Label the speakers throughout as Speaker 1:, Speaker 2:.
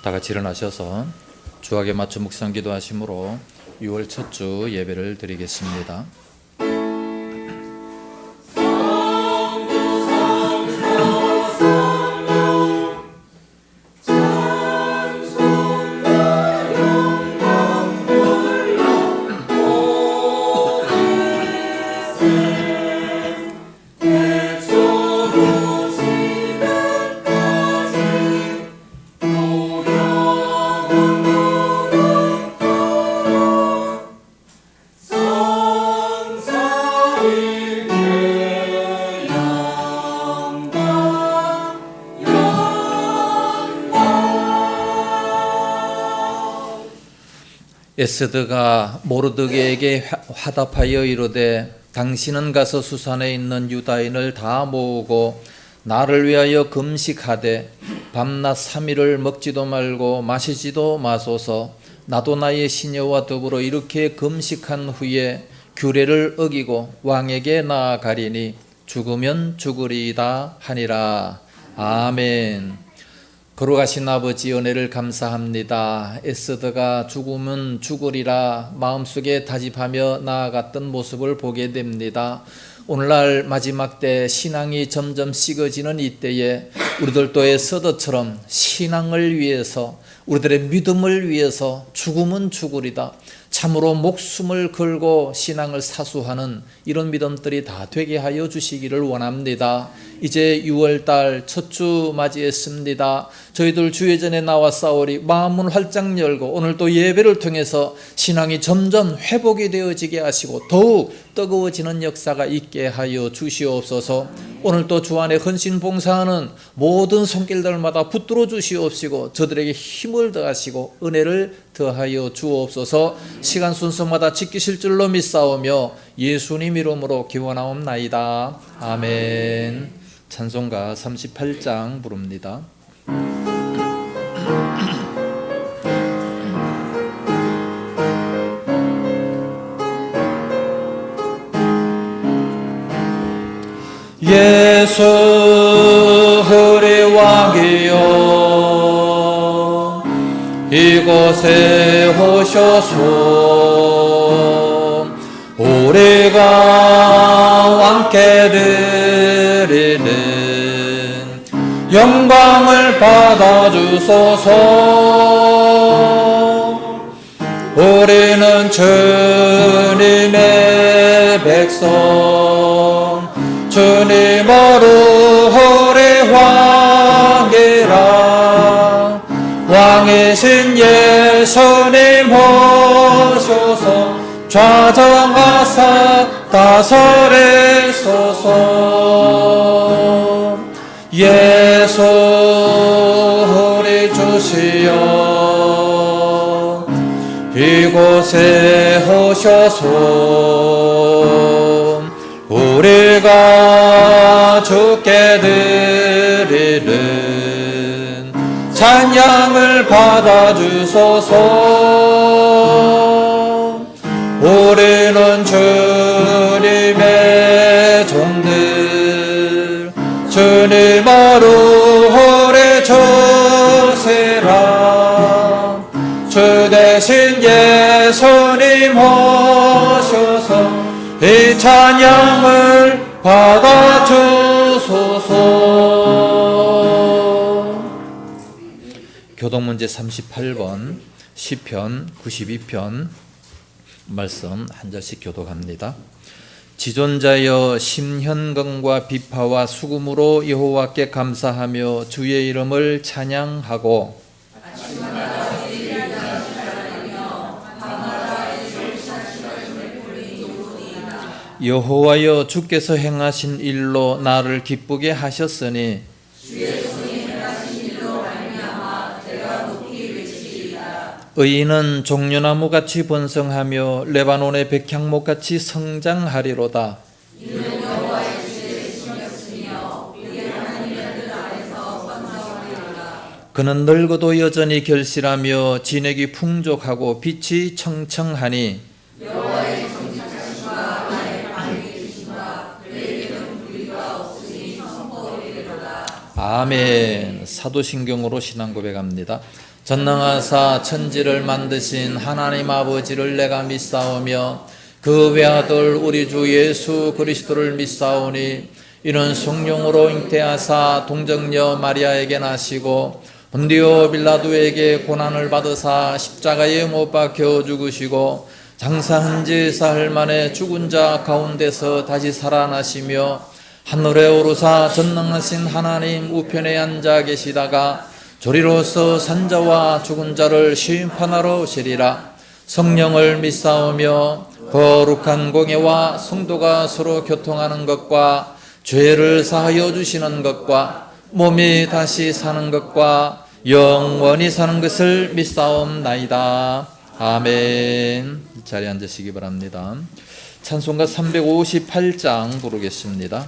Speaker 1: 다 같이 일어나셔서 주악에 맞춰 묵상 기도하심으로 6월 첫 주 예배를 드리겠습니다. 에스더가 모르드게에게 화답하여 이르되 당신은 가서 수산에 있는 유다인을 다 모으고 나를 위하여 금식하되 밤낮 3일을 먹지도 말고 마시지도 마소서. 나도 나의 시녀와 더불어 이렇게 금식한 후에 규례를 어기고 왕에게 나아가리니 죽으면 죽으리이다 하니라. 아멘. 거룩하신 아버지, 은혜를 감사합니다. 에스더가 죽으면 죽으리라 마음속에 다짐하며 나아갔던 모습을 보게 됩니다. 오늘날 마지막 때 신앙이 점점 식어지는 이때에 우리들도 에스더처럼 신앙을 위해서, 우리들의 믿음을 위해서 죽으면 죽으리다, 참으로 목숨을 걸고 신앙을 사수하는 이런 믿음들이 다 되게 하여 주시기를 원합니다. 이제 6월달 첫 주 맞이했습니다. 저희들 주예전에 나와 싸우리 마음은 활짝 열고 오늘 또 예배를 통해서 신앙이 점점 회복이 되어지게 하시고 더욱 뜨거워지는 역사가 있게 하여 주시옵소서. 오늘 또 주 안에 헌신 봉사하는 모든 손길들마다 붙들어 주시옵시고 저들에게 힘을 더하시고 은혜를 더하여 주옵소서. 시간 순서마다 지키실 줄로 믿사오며 예수님 이름으로 기원하옵나이다. 아멘. 찬송가 38장 부릅니다. 예수 우리 왕이여 이곳에 오셔서 우리가 왕께 드리는 영광을 받아주소서. 우리는 주님의 백성, 주님으로 우리 왕이라. 왕이신 예수님 오셔서 좌정하사 다스리소서. 예수 우리 주시여 이곳에 오셔서 우리가 주께 드리는 찬양을 받아주소서. 우리는 주님의 종들, 주님으로 우리 주시라. 주 대신 예수님 오셔서 이 찬양을 받아주소서. 교동문제 38번 시편 92편 말씀 한 절씩 교독합니다. 지존자여 심현경과 비파와 수금으로 여호와께 감사하며 주의 이름을 찬양하고 여호와여 주께서 행하신 일로 나를 기쁘게 하셨으니 의인은 종려나무같이 번성하며 레바논의 백향목같이 성장하리로다. 그는 늙어도 여전히 결실하며 진액이 풍족하고 빛이 청청하니 아멘. 사도신경으로 신앙 고백합니다. 전능하사 천지를 만드신 하나님 아버지를 내가 믿사오며 그 외아들 우리 주 예수 그리스도를 믿사오니 이는 성령으로 잉태하사 동정녀 마리아에게 나시고 본디오 빌라도에게 고난을 받으사 십자가에 못 박혀 죽으시고 장사한 지 사흘 만에 죽은 자 가운데서 다시 살아나시며 하늘에 오르사 전능하신 하나님 우편에 앉아 계시다가 조리로서 산자와 죽은 자를 심판하러 오시리라. 성령을 믿사오며 거룩한 공예와 성도가 서로 교통하는 것과 죄를 사하여 주시는 것과 몸이 다시 사는 것과 영원히 사는 것을 믿사옵나이다. 아멘. 이 자리에 앉으시기 바랍니다. 찬송가 358장 부르겠습니다.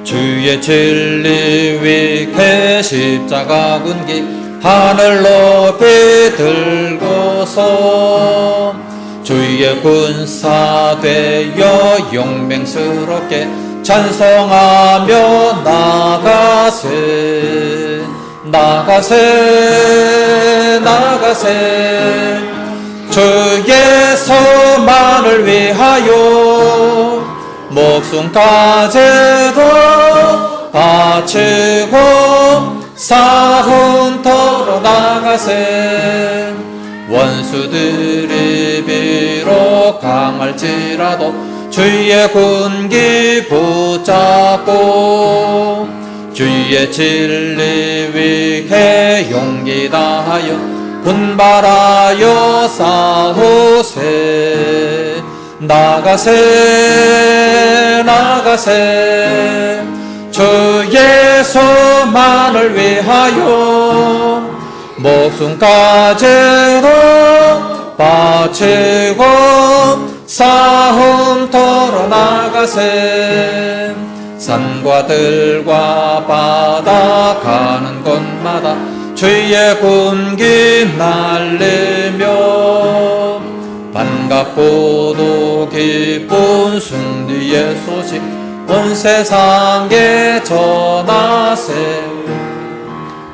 Speaker 1: 주의 진리 위에 십자가 군기 하늘 높이 들고서 주의 군사 되어 용맹스럽게 찬송하며 나가세 나가세 나가세 주의 소망을 위하여 목숨까지도 바치고 싸움터로 나가세 원수들이 비록 강할지라도 주의 군기 붙잡고 주의 진리 위에 용기 다하여 분발하여 싸우세 나가세 나가세 주의 소망을 위하여 목숨까지도 바치고 싸움터로 나가세 산과 들과 바다 가는 곳마다 주의 군기 날리며 반갑고도 기쁜 승리의 소식 온 세상에 전하세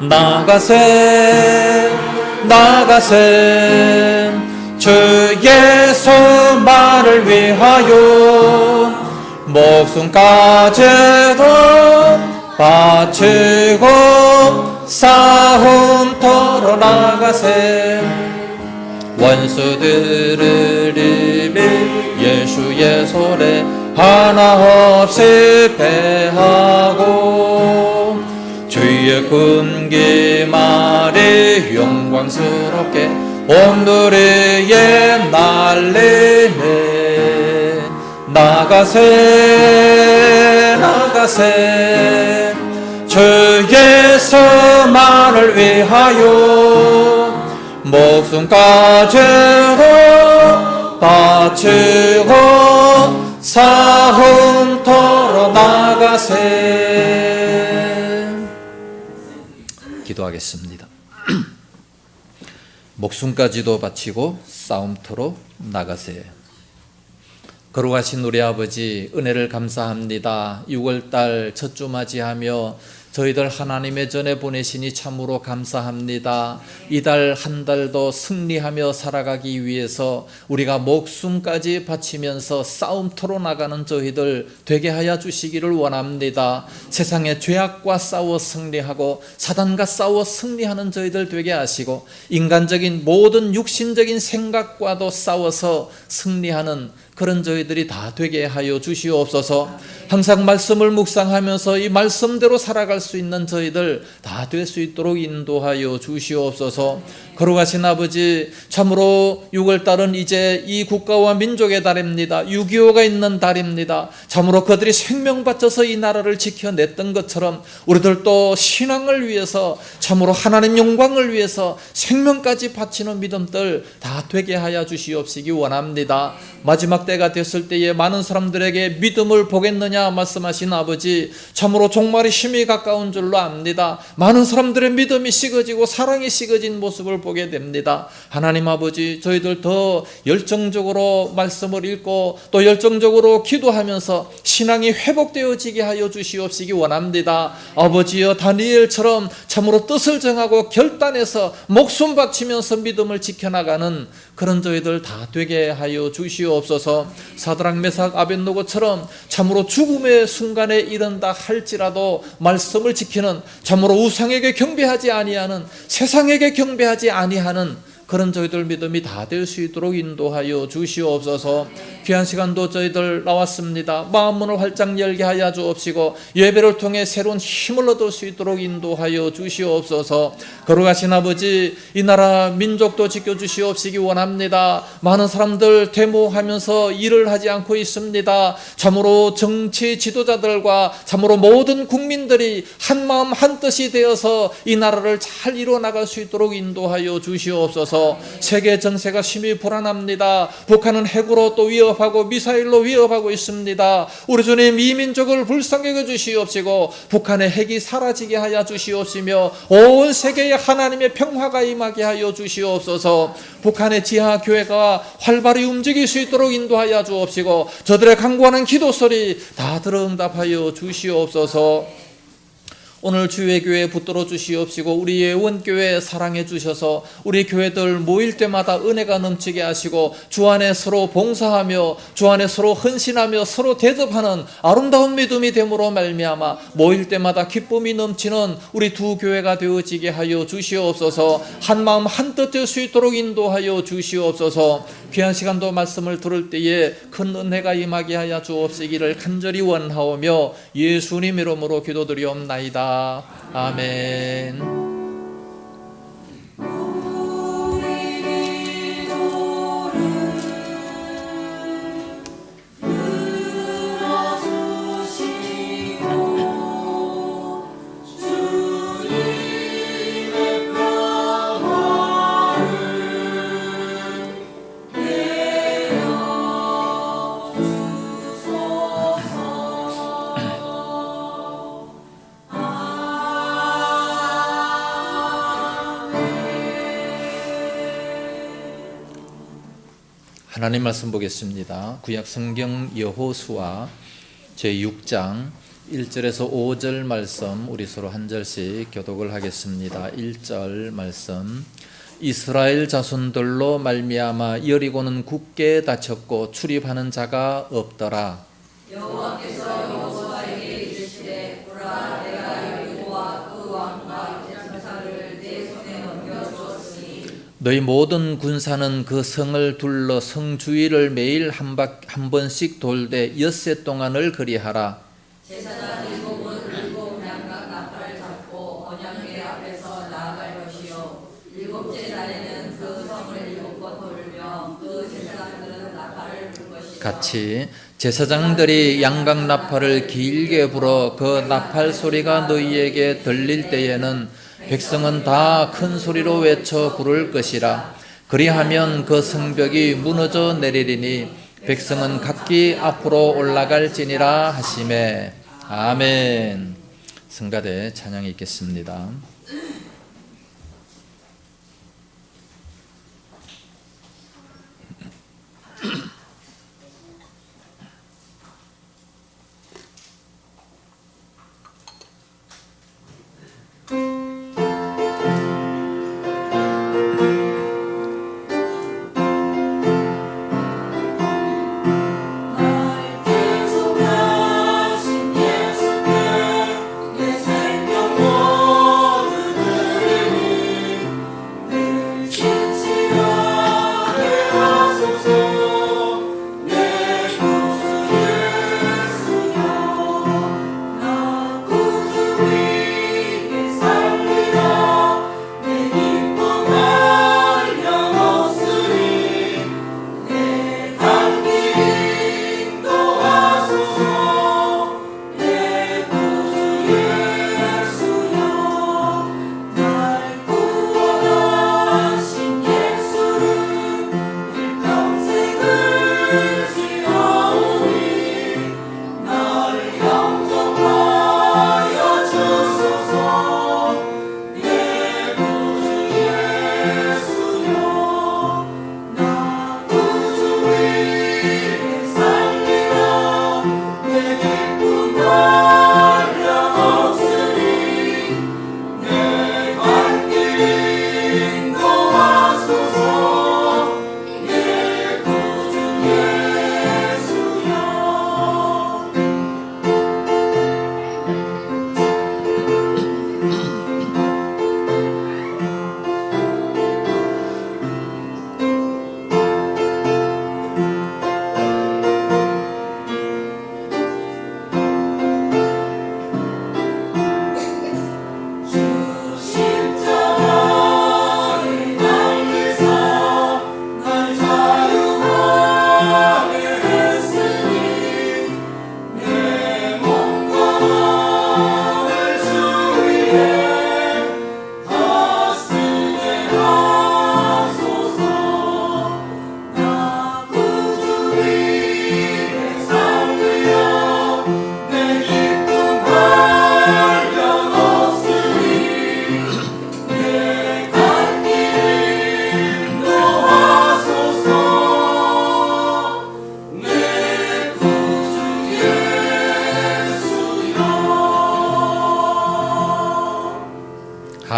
Speaker 1: 나가세 나가세 주의 소망을 위하여 목숨까지도 바치고 싸움터로 나가세 원수들을 이미 예수의 손에 하나 없이 패하고 주의 군기 말이 영광스럽게 온누리에 날리네 나가세 나가세 주의 소망을 위하여 목숨까지도 바치고 싸움터로 나가세. 기도하겠습니다. 목숨까지도 바치고 싸움터로 나가세. 거룩하신 우리 아버지 은혜를 감사합니다. 6월달 첫 주 맞이하며 저희들 하나님의 전에 보내시니 참으로 감사합니다. 이달 한 달도 승리하며 살아가기 위해서 우리가 목숨까지 바치면서 싸움터로 나가는 저희들 되게 하여 주시기를 원합니다. 세상의 죄악과 싸워 승리하고 사단과 싸워 승리하는 저희들 되게 하시고 인간적인 모든 육신적인 생각과도 싸워서 승리하는 그런 저희들이 다 되게 하여 주시옵소서. 항상 말씀을 묵상하면서 이 말씀대로 살아갈 수 있는 저희들 다 될 수 있도록 인도하여 주시옵소서. 거룩하신 아버지, 참으로 6월달은 이제 이 국가와 민족의 달입니다. 6.25가 있는 달입니다. 참으로 그들이 생명 바쳐서 이 나라를 지켜냈던 것처럼 우리들도 신앙을 위해서 참으로 하나님 영광을 위해서 생명까지 바치는 믿음들 다 되게 하여 주시옵시기 원합니다. 마지막 때가 됐을 때에 많은 사람들에게 믿음을 보겠느냐 말씀하신 아버지, 참으로 종말이 심히 가까운 줄로 압니다. 많은 사람들의 믿음이 식어지고 사랑이 식어진 모습을 보게 됩니다. 하나님 아버지, 저희들 더 열정적으로 말씀을 읽고 또 열정적으로 기도하면서 신앙이 회복되어지게 하여 주시옵시기 원합니다. 아버지여, 다니엘처럼 참으로 뜻을 정하고 결단해서 목숨 바치면서 믿음을 지켜나가는 그런 저희들 다 되게 하여 주시옵소서. 사드락 메삭 아벳노고처럼 참으로 죽음의 순간에 이른다 할지라도 말씀을 지키는, 참으로 우상에게 경배하지 아니하는, 세상에게 경배하지 아니하는 그런 저희들 믿음이 다 될 수 있도록 인도하여 주시옵소서. 귀한 시간도 저희들 나왔습니다. 마음문을 활짝 열게 하여 주옵시고 예배를 통해 새로운 힘을 얻을 수 있도록 인도하여 주시옵소서. 거룩하신 아버지, 이 나라 민족도 지켜주시옵시기 원합니다. 많은 사람들 데모하면서 일을 하지 않고 있습니다. 참으로 정치 지도자들과 참으로 모든 국민들이 한 마음 한 뜻이 되어서 이 나라를 잘 이루어나갈 수 있도록 인도하여 주시옵소서. 세계 정세가 심히 불안합니다. 북한은 핵으로 또 위협하고 미사일로 위협하고 있습니다. 우리 주님, 이 민족을 불쌍히 여겨 주시옵시고 북한의 핵이 사라지게 하여 주시옵시며 온 세계에 하나님의 평화가 임하게 하여 주시옵소서. 북한의 지하 교회가 활발히 움직일 수 있도록 인도하여 주옵시고 저들의 간구하는 기도 소리 다 들어 응답하여 주시옵소서. 오늘 주의 교회 붙들어 주시옵시고 우리의 원교회 사랑해 주셔서 우리 교회들 모일 때마다 은혜가 넘치게 하시고 주 안에 서로 봉사하며 주 안에 서로 헌신하며 서로 대접하는 아름다운 믿음이 됨으로 말미암아 모일 때마다 기쁨이 넘치는 우리 두 교회가 되어지게 하여 주시옵소서. 한 마음 한 뜻 될 수 있도록 인도하여 주시옵소서. 귀한 시간도 말씀을 들을 때에 큰 은혜가 임하게 하여 주옵시기를 간절히 원하오며 예수님 이름으로 기도드리옵나이다. 아멘. 하나님 말씀 보겠습니다. 구약 성경 여호수아 제6장 1절에서 5절 말씀 우리 서로 한 절씩 교독을 하겠습니다. 1절 말씀. 이스라엘 자손들로 말미암아 여리고는 굳게 닫혔고 출입하는 자가 없더라.
Speaker 2: 여호와께서 여호수아에게 이르시되 보라, 내가 여리고와 그 왕과 전사를 내 손에 넘겨주었으니
Speaker 1: 너희 모든 군사는 그 성을 둘러 성 주위를 매일 한 번씩 돌되 엿새 동안을 그리하라.
Speaker 2: 제사장 일곱은 일곱 양각 나팔을 잡고 언약궤 앞에서 나아갈 것이요 일곱째 날에는 그 성을 일곱 번 돌며 그 제사장들은 나팔을 불 것이다.
Speaker 1: 같이 제사장들이 양각 나팔을 길게 불어 그 나팔 소리가 너희에게 들릴 때에는 백성은 다 큰 소리로 외쳐 부를 것이라. 그리하면 그 성벽이 무너져 내리리니 백성은 각기 앞으로 올라갈지니라 하시매. 아멘. 성가대 찬양이 있겠습니다.
Speaker 2: 내 생명 모든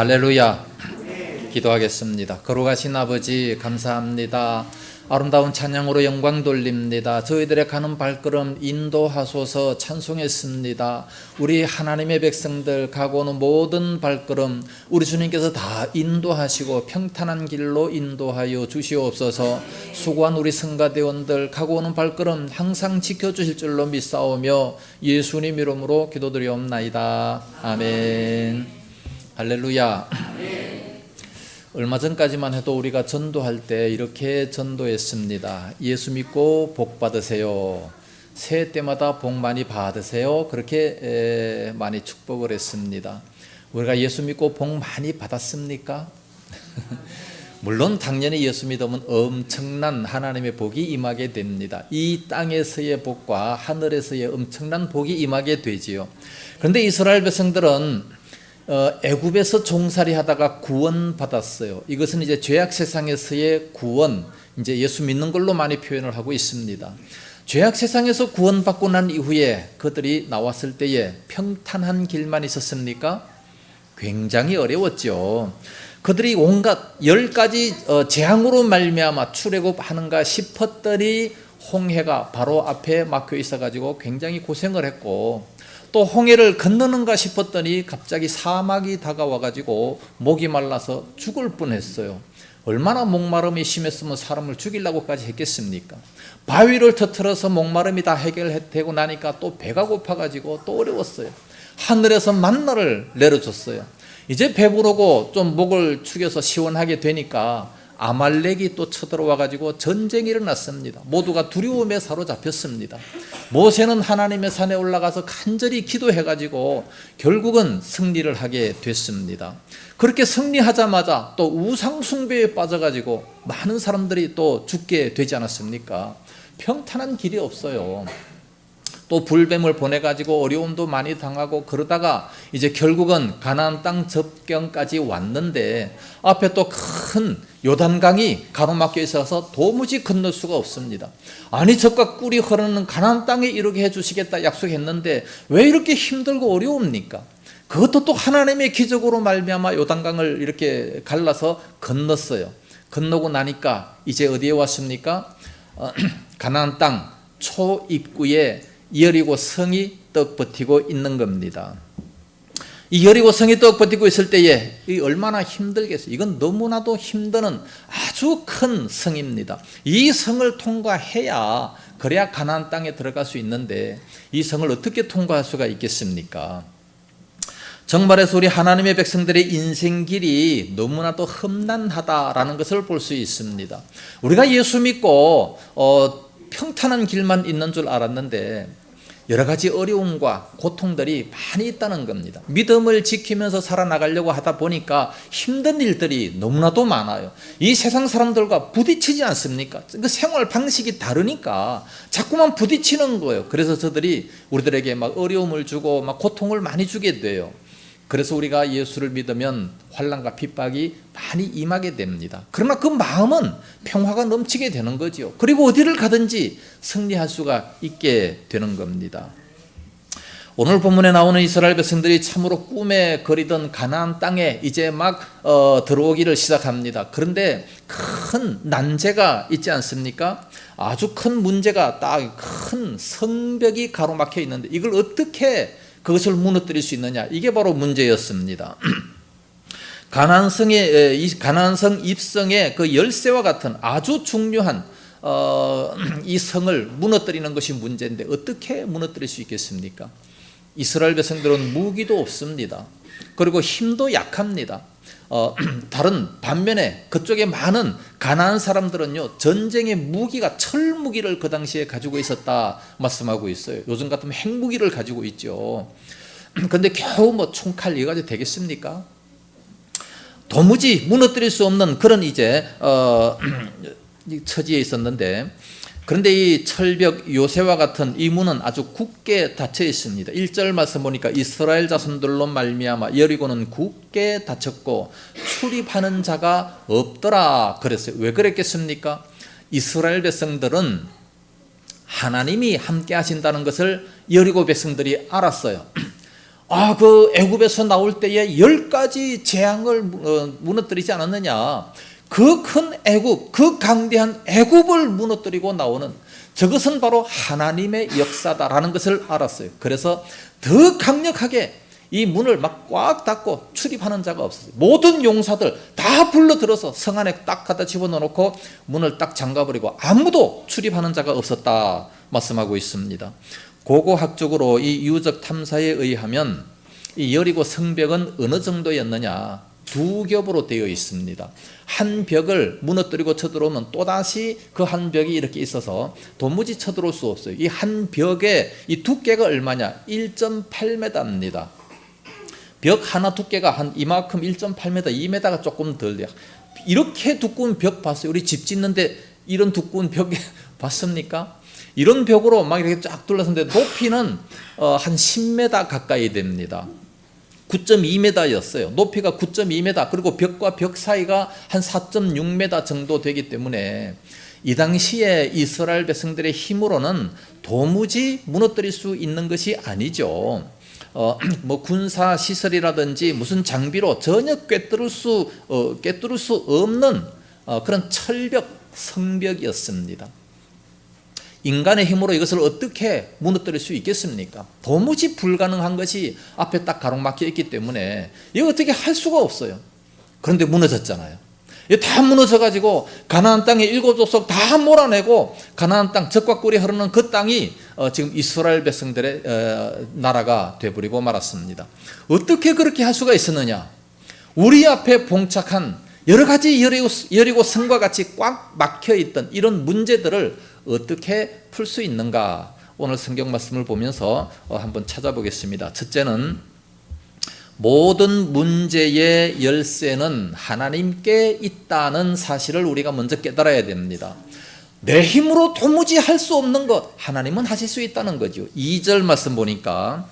Speaker 1: 할렐루야. 기도하겠습니다. 거룩하신 아버지 감사합니다. 아름다운 찬양으로 영광 돌립니다. 저희들의 가는 발걸음 인도하소서 찬송했습니다. 우리 하나님의 백성들 가고 오는 모든 발걸음 우리 주님께서 다 인도하시고 평탄한 길로 인도하여 주시옵소서. 수고한 우리 성가대원들 가고 오는 발걸음 항상 지켜주실 줄로 믿사오며 예수님 이름으로 기도드리옵나이다. 아멘. 할렐루야. 얼마 전까지만 해도 우리가 전도할 때 이렇게 전도했습니다. 예수 믿고 복 받으세요. 새해 때마다 복 많이 받으세요. 그렇게 많이 축복을 했습니다. 우리가 예수 믿고 복 많이 받았습니까? 물론 당연히 예수 믿으면 엄청난 하나님의 복이 임하게 됩니다. 이 땅에서의 복과 하늘에서의 엄청난 복이 임하게 되지요. 그런데 이스라엘 백성들은 애굽에서 종살이 하다가 구원받았어요. 이것은 이제 죄악 세상에서의 구원, 이제 예수 믿는 걸로 많이 표현을 하고 있습니다. 죄악 세상에서 구원받고 난 이후에 그들이 나왔을 때에 평탄한 길만 있었습니까? 굉장히 어려웠죠. 그들이 온갖 10가지 재앙으로 말미암아 출애굽하는가 싶었더니 홍해가 바로 앞에 막혀 있어가지고 굉장히 고생을 했고, 또 홍해를 건너는가 싶었더니 갑자기 사막이 다가와가지고 목이 말라서 죽을 뻔했어요. 얼마나 목마름이 심했으면 사람을 죽이려고까지 했겠습니까? 바위를 터뜨려서 목마름이 다 해결되고 나니까 또 배가 고파가지고 또 어려웠어요. 하늘에서 만나를 내려줬어요. 이제 배부르고 좀 목을 축여서 시원하게 되니까 아말렉이 또 쳐들어와가지고 전쟁이 일어났습니다. 모두가 두려움에 사로잡혔습니다. 모세는 하나님의 산에 올라가서 간절히 기도해가지고 결국은 승리를 하게 됐습니다. 그렇게 승리하자마자 또 우상 숭배에 빠져가지고 많은 사람들이 또 죽게 되지 않았습니까? 평탄한 길이 없어요. 또 불뱀을 보내가지고 어려움도 많이 당하고 그러다가 이제 결국은 가나안 땅 접경까지 왔는데 앞에 또 큰 요단강이 가로막혀 있어서 도무지 건널 수가 없습니다. 아니 젖과 꿀이 흐르는 가나안 땅에 이르게 해주시겠다 약속했는데 왜 이렇게 힘들고 어려웁니까? 그것도 또 하나님의 기적으로 말미암아 요단강을 이렇게 갈라서 건넜어요. 건너고 나니까 이제 어디에 왔습니까? 가나안 땅 초입구에 여리고 성이 떡 버티고 있는 겁니다. 이 여리고 성이 떡 버티고 있을 때에 얼마나 힘들겠어요. 이건 너무나도 힘드는 아주 큰 성입니다. 이 성을 통과해야 그래야 가나안 땅에 들어갈 수 있는데 이 성을 어떻게 통과할 수가 있겠습니까? 정말에서 우리 하나님의 백성들의 인생길이 너무나도 험난하다라는 것을 볼 수 있습니다. 우리가 예수 믿고 평탄한 길만 있는 줄 알았는데 여러 가지 어려움과 고통들이 많이 있다는 겁니다. 믿음을 지키면서 살아나가려고 하다 보니까 힘든 일들이 너무나도 많아요. 이 세상 사람들과 부딪히지 않습니까? 그 생활 방식이 다르니까 자꾸만 부딪히는 거예요. 그래서 저들이 우리들에게 막 어려움을 주고 막 고통을 많이 주게 돼요. 그래서 우리가 예수를 믿으면 환난과 핍박이 많이 임하게 됩니다. 그러나 그 마음은 평화가 넘치게 되는 거죠. 그리고 어디를 가든지 승리할 수가 있게 되는 겁니다. 오늘 본문에 나오는 이스라엘 백성들이 참으로 꿈에 그리던 가나안 땅에 이제 막 들어오기를 시작합니다. 그런데 큰 난제가 있지 않습니까? 아주 큰 문제가 딱 큰 성벽이 가로막혀 있는데 이걸 어떻게 그것을 무너뜨릴 수 있느냐, 이게 바로 문제였습니다. 가나안성 입성의 그 열쇠와 같은 아주 중요한 이 성을 무너뜨리는 것이 문제인데 어떻게 무너뜨릴 수 있겠습니까? 이스라엘 백성들은 무기도 없습니다. 그리고 힘도 약합니다. 다른 반면에 그쪽에 많은 가나안 사람들은요, 전쟁의 무기가 철무기를 그 당시에 가지고 있었다 말씀하고 있어요. 요즘 같으면 핵무기를 가지고 있죠. 그런데 겨우 뭐 총칼 이거까지 되겠습니까? 도무지 무너뜨릴 수 없는 그런 이제 처지에 있었는데, 그런데 이 철벽 요새와 같은 이 문은 아주 굳게 닫혀 있습니다. 1절 말씀 보니까 이스라엘 자손들로 말미암아 여리고는 굳게 닫혔고 출입하는 자가 없더라 그랬어요. 왜 그랬겠습니까? 이스라엘 백성들은 하나님이 함께 하신다는 것을 여리고 백성들이 알았어요. 그 애굽에서 나올 때에 10가지 재앙을 무너뜨리지 않았느냐. 그 큰 애굽, 그 강대한 애굽을 무너뜨리고 나오는 저것은 바로 하나님의 역사다라는 것을 알았어요. 그래서 더 강력하게 이 문을 막 꽉 닫고 출입하는 자가 없었어요. 모든 용사들 다 불러들어서 성 안에 딱 갖다 집어넣고 문을 딱 잠가버리고 아무도 출입하는 자가 없었다 말씀하고 있습니다. 고고학적으로 이 유적 탐사에 의하면 이 여리고 성벽은 어느 정도였느냐, 두 겹으로 되어 있습니다. 한 벽을 무너뜨리고 쳐들어오면 또다시 그 한 벽이 이렇게 있어서 도무지 쳐들어올 수 없어요. 이 한 벽의 이 두께가 얼마냐? 1.8m입니다. 벽 하나 두께가 한 이만큼 1.8m, 2m가 조금 덜 돼요. 이렇게 두꺼운 벽 봤어요? 우리 집 짓는데 이런 두꺼운 벽 봤습니까? 이런 벽으로 막 이렇게 쫙 둘러섰는데 높이는 한 10m 가까이 됩니다. 9.2m였어요. 높이가 9.2m, 그리고 벽과 벽 사이가 한 4.6m 정도 되기 때문에 이 당시에 이스라엘 백성들의 힘으로는 도무지 무너뜨릴 수 있는 것이 아니죠. 뭐 군사 시설이라든지 무슨 장비로 전혀 꿰뚫을 수 없는 그런 철벽, 성벽이었습니다. 인간의 힘으로 이것을 어떻게 무너뜨릴 수 있겠습니까? 도무지 불가능한 것이 앞에 딱 가로막혀 있기 때문에 이거 어떻게 할 수가 없어요. 그런데 무너졌잖아요. 다 무너져가지고 가나안 땅의 7족속 다 몰아내고 가나안 땅, 젖과 꿀이 흐르는 그 땅이 지금 이스라엘 백성들의 나라가 되어버리고 말았습니다. 어떻게 그렇게 할 수가 있었느냐? 우리 앞에 봉착한 여러 가지 여리고 성과 같이 꽉 막혀있던 이런 문제들을 어떻게 풀 수 있는가? 오늘 성경 말씀을 보면서 한번 찾아보겠습니다. 첫째는 모든 문제의 열쇠는 하나님께 있다는 사실을 우리가 먼저 깨달아야 됩니다. 내 힘으로 도무지 할 수 없는 것 하나님은 하실 수 있다는 거죠. 2절 말씀 보니까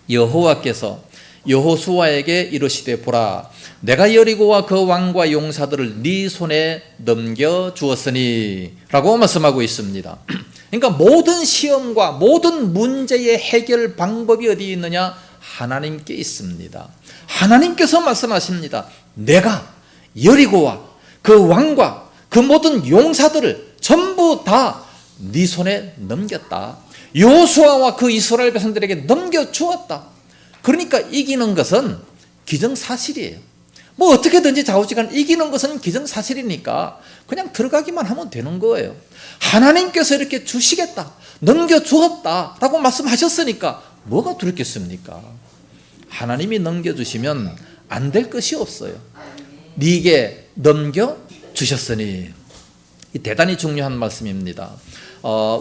Speaker 1: 여호와께서 여호수아에게 이르시되 보라, 내가 여리고와 그 왕과 용사들을 네 손에 넘겨 주었으니 라고 말씀하고 있습니다. 그러니까 모든 시험과 모든 문제의 해결 방법이 어디 있느냐? 하나님께 있습니다. 하나님께서 말씀하십니다. 내가 여리고와 그 왕과 그 모든 용사들을 전부 다 네 손에 넘겼다. 여호수아와 그 이스라엘 백성들에게 넘겨주었다. 그러니까 이기는 것은 기정사실이에요. 뭐 어떻게든지 좌우지간 이기는 것은 기정사실이니까 그냥 들어가기만 하면 되는 거예요. 하나님께서 이렇게 주시겠다, 넘겨주었다 라고 말씀하셨으니까 뭐가 두렵겠습니까? 하나님이 넘겨주시면 안 될 것이 없어요. 네게 넘겨주셨으니. 이 대단히 중요한 말씀입니다.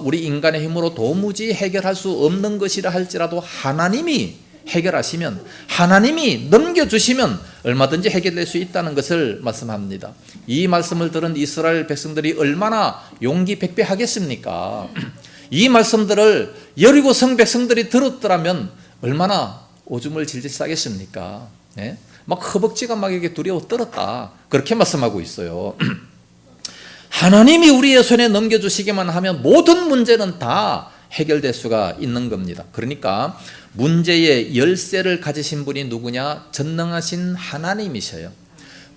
Speaker 1: 우리 인간의 힘으로 도무지 해결할 수 없는 것이라 할지라도 하나님이 해결하시면, 하나님이 넘겨주시면 얼마든지 해결될 수 있다는 것을 말씀합니다. 이 말씀을 들은 이스라엘 백성들이 얼마나 용기 백배하겠습니까? 이 말씀들을 여리고 성 백성들이 들었더라면 얼마나 오줌을 질질 싸겠습니까? 예? 막 허벅지가 막 이렇게 두려워 떨었다, 그렇게 말씀하고 있어요. 하나님이 우리의 손에 넘겨주시기만 하면 모든 문제는 다 해결될 수가 있는 겁니다. 그러니까 문제의 열쇠를 가지신 분이 누구냐? 전능하신 하나님이셔요.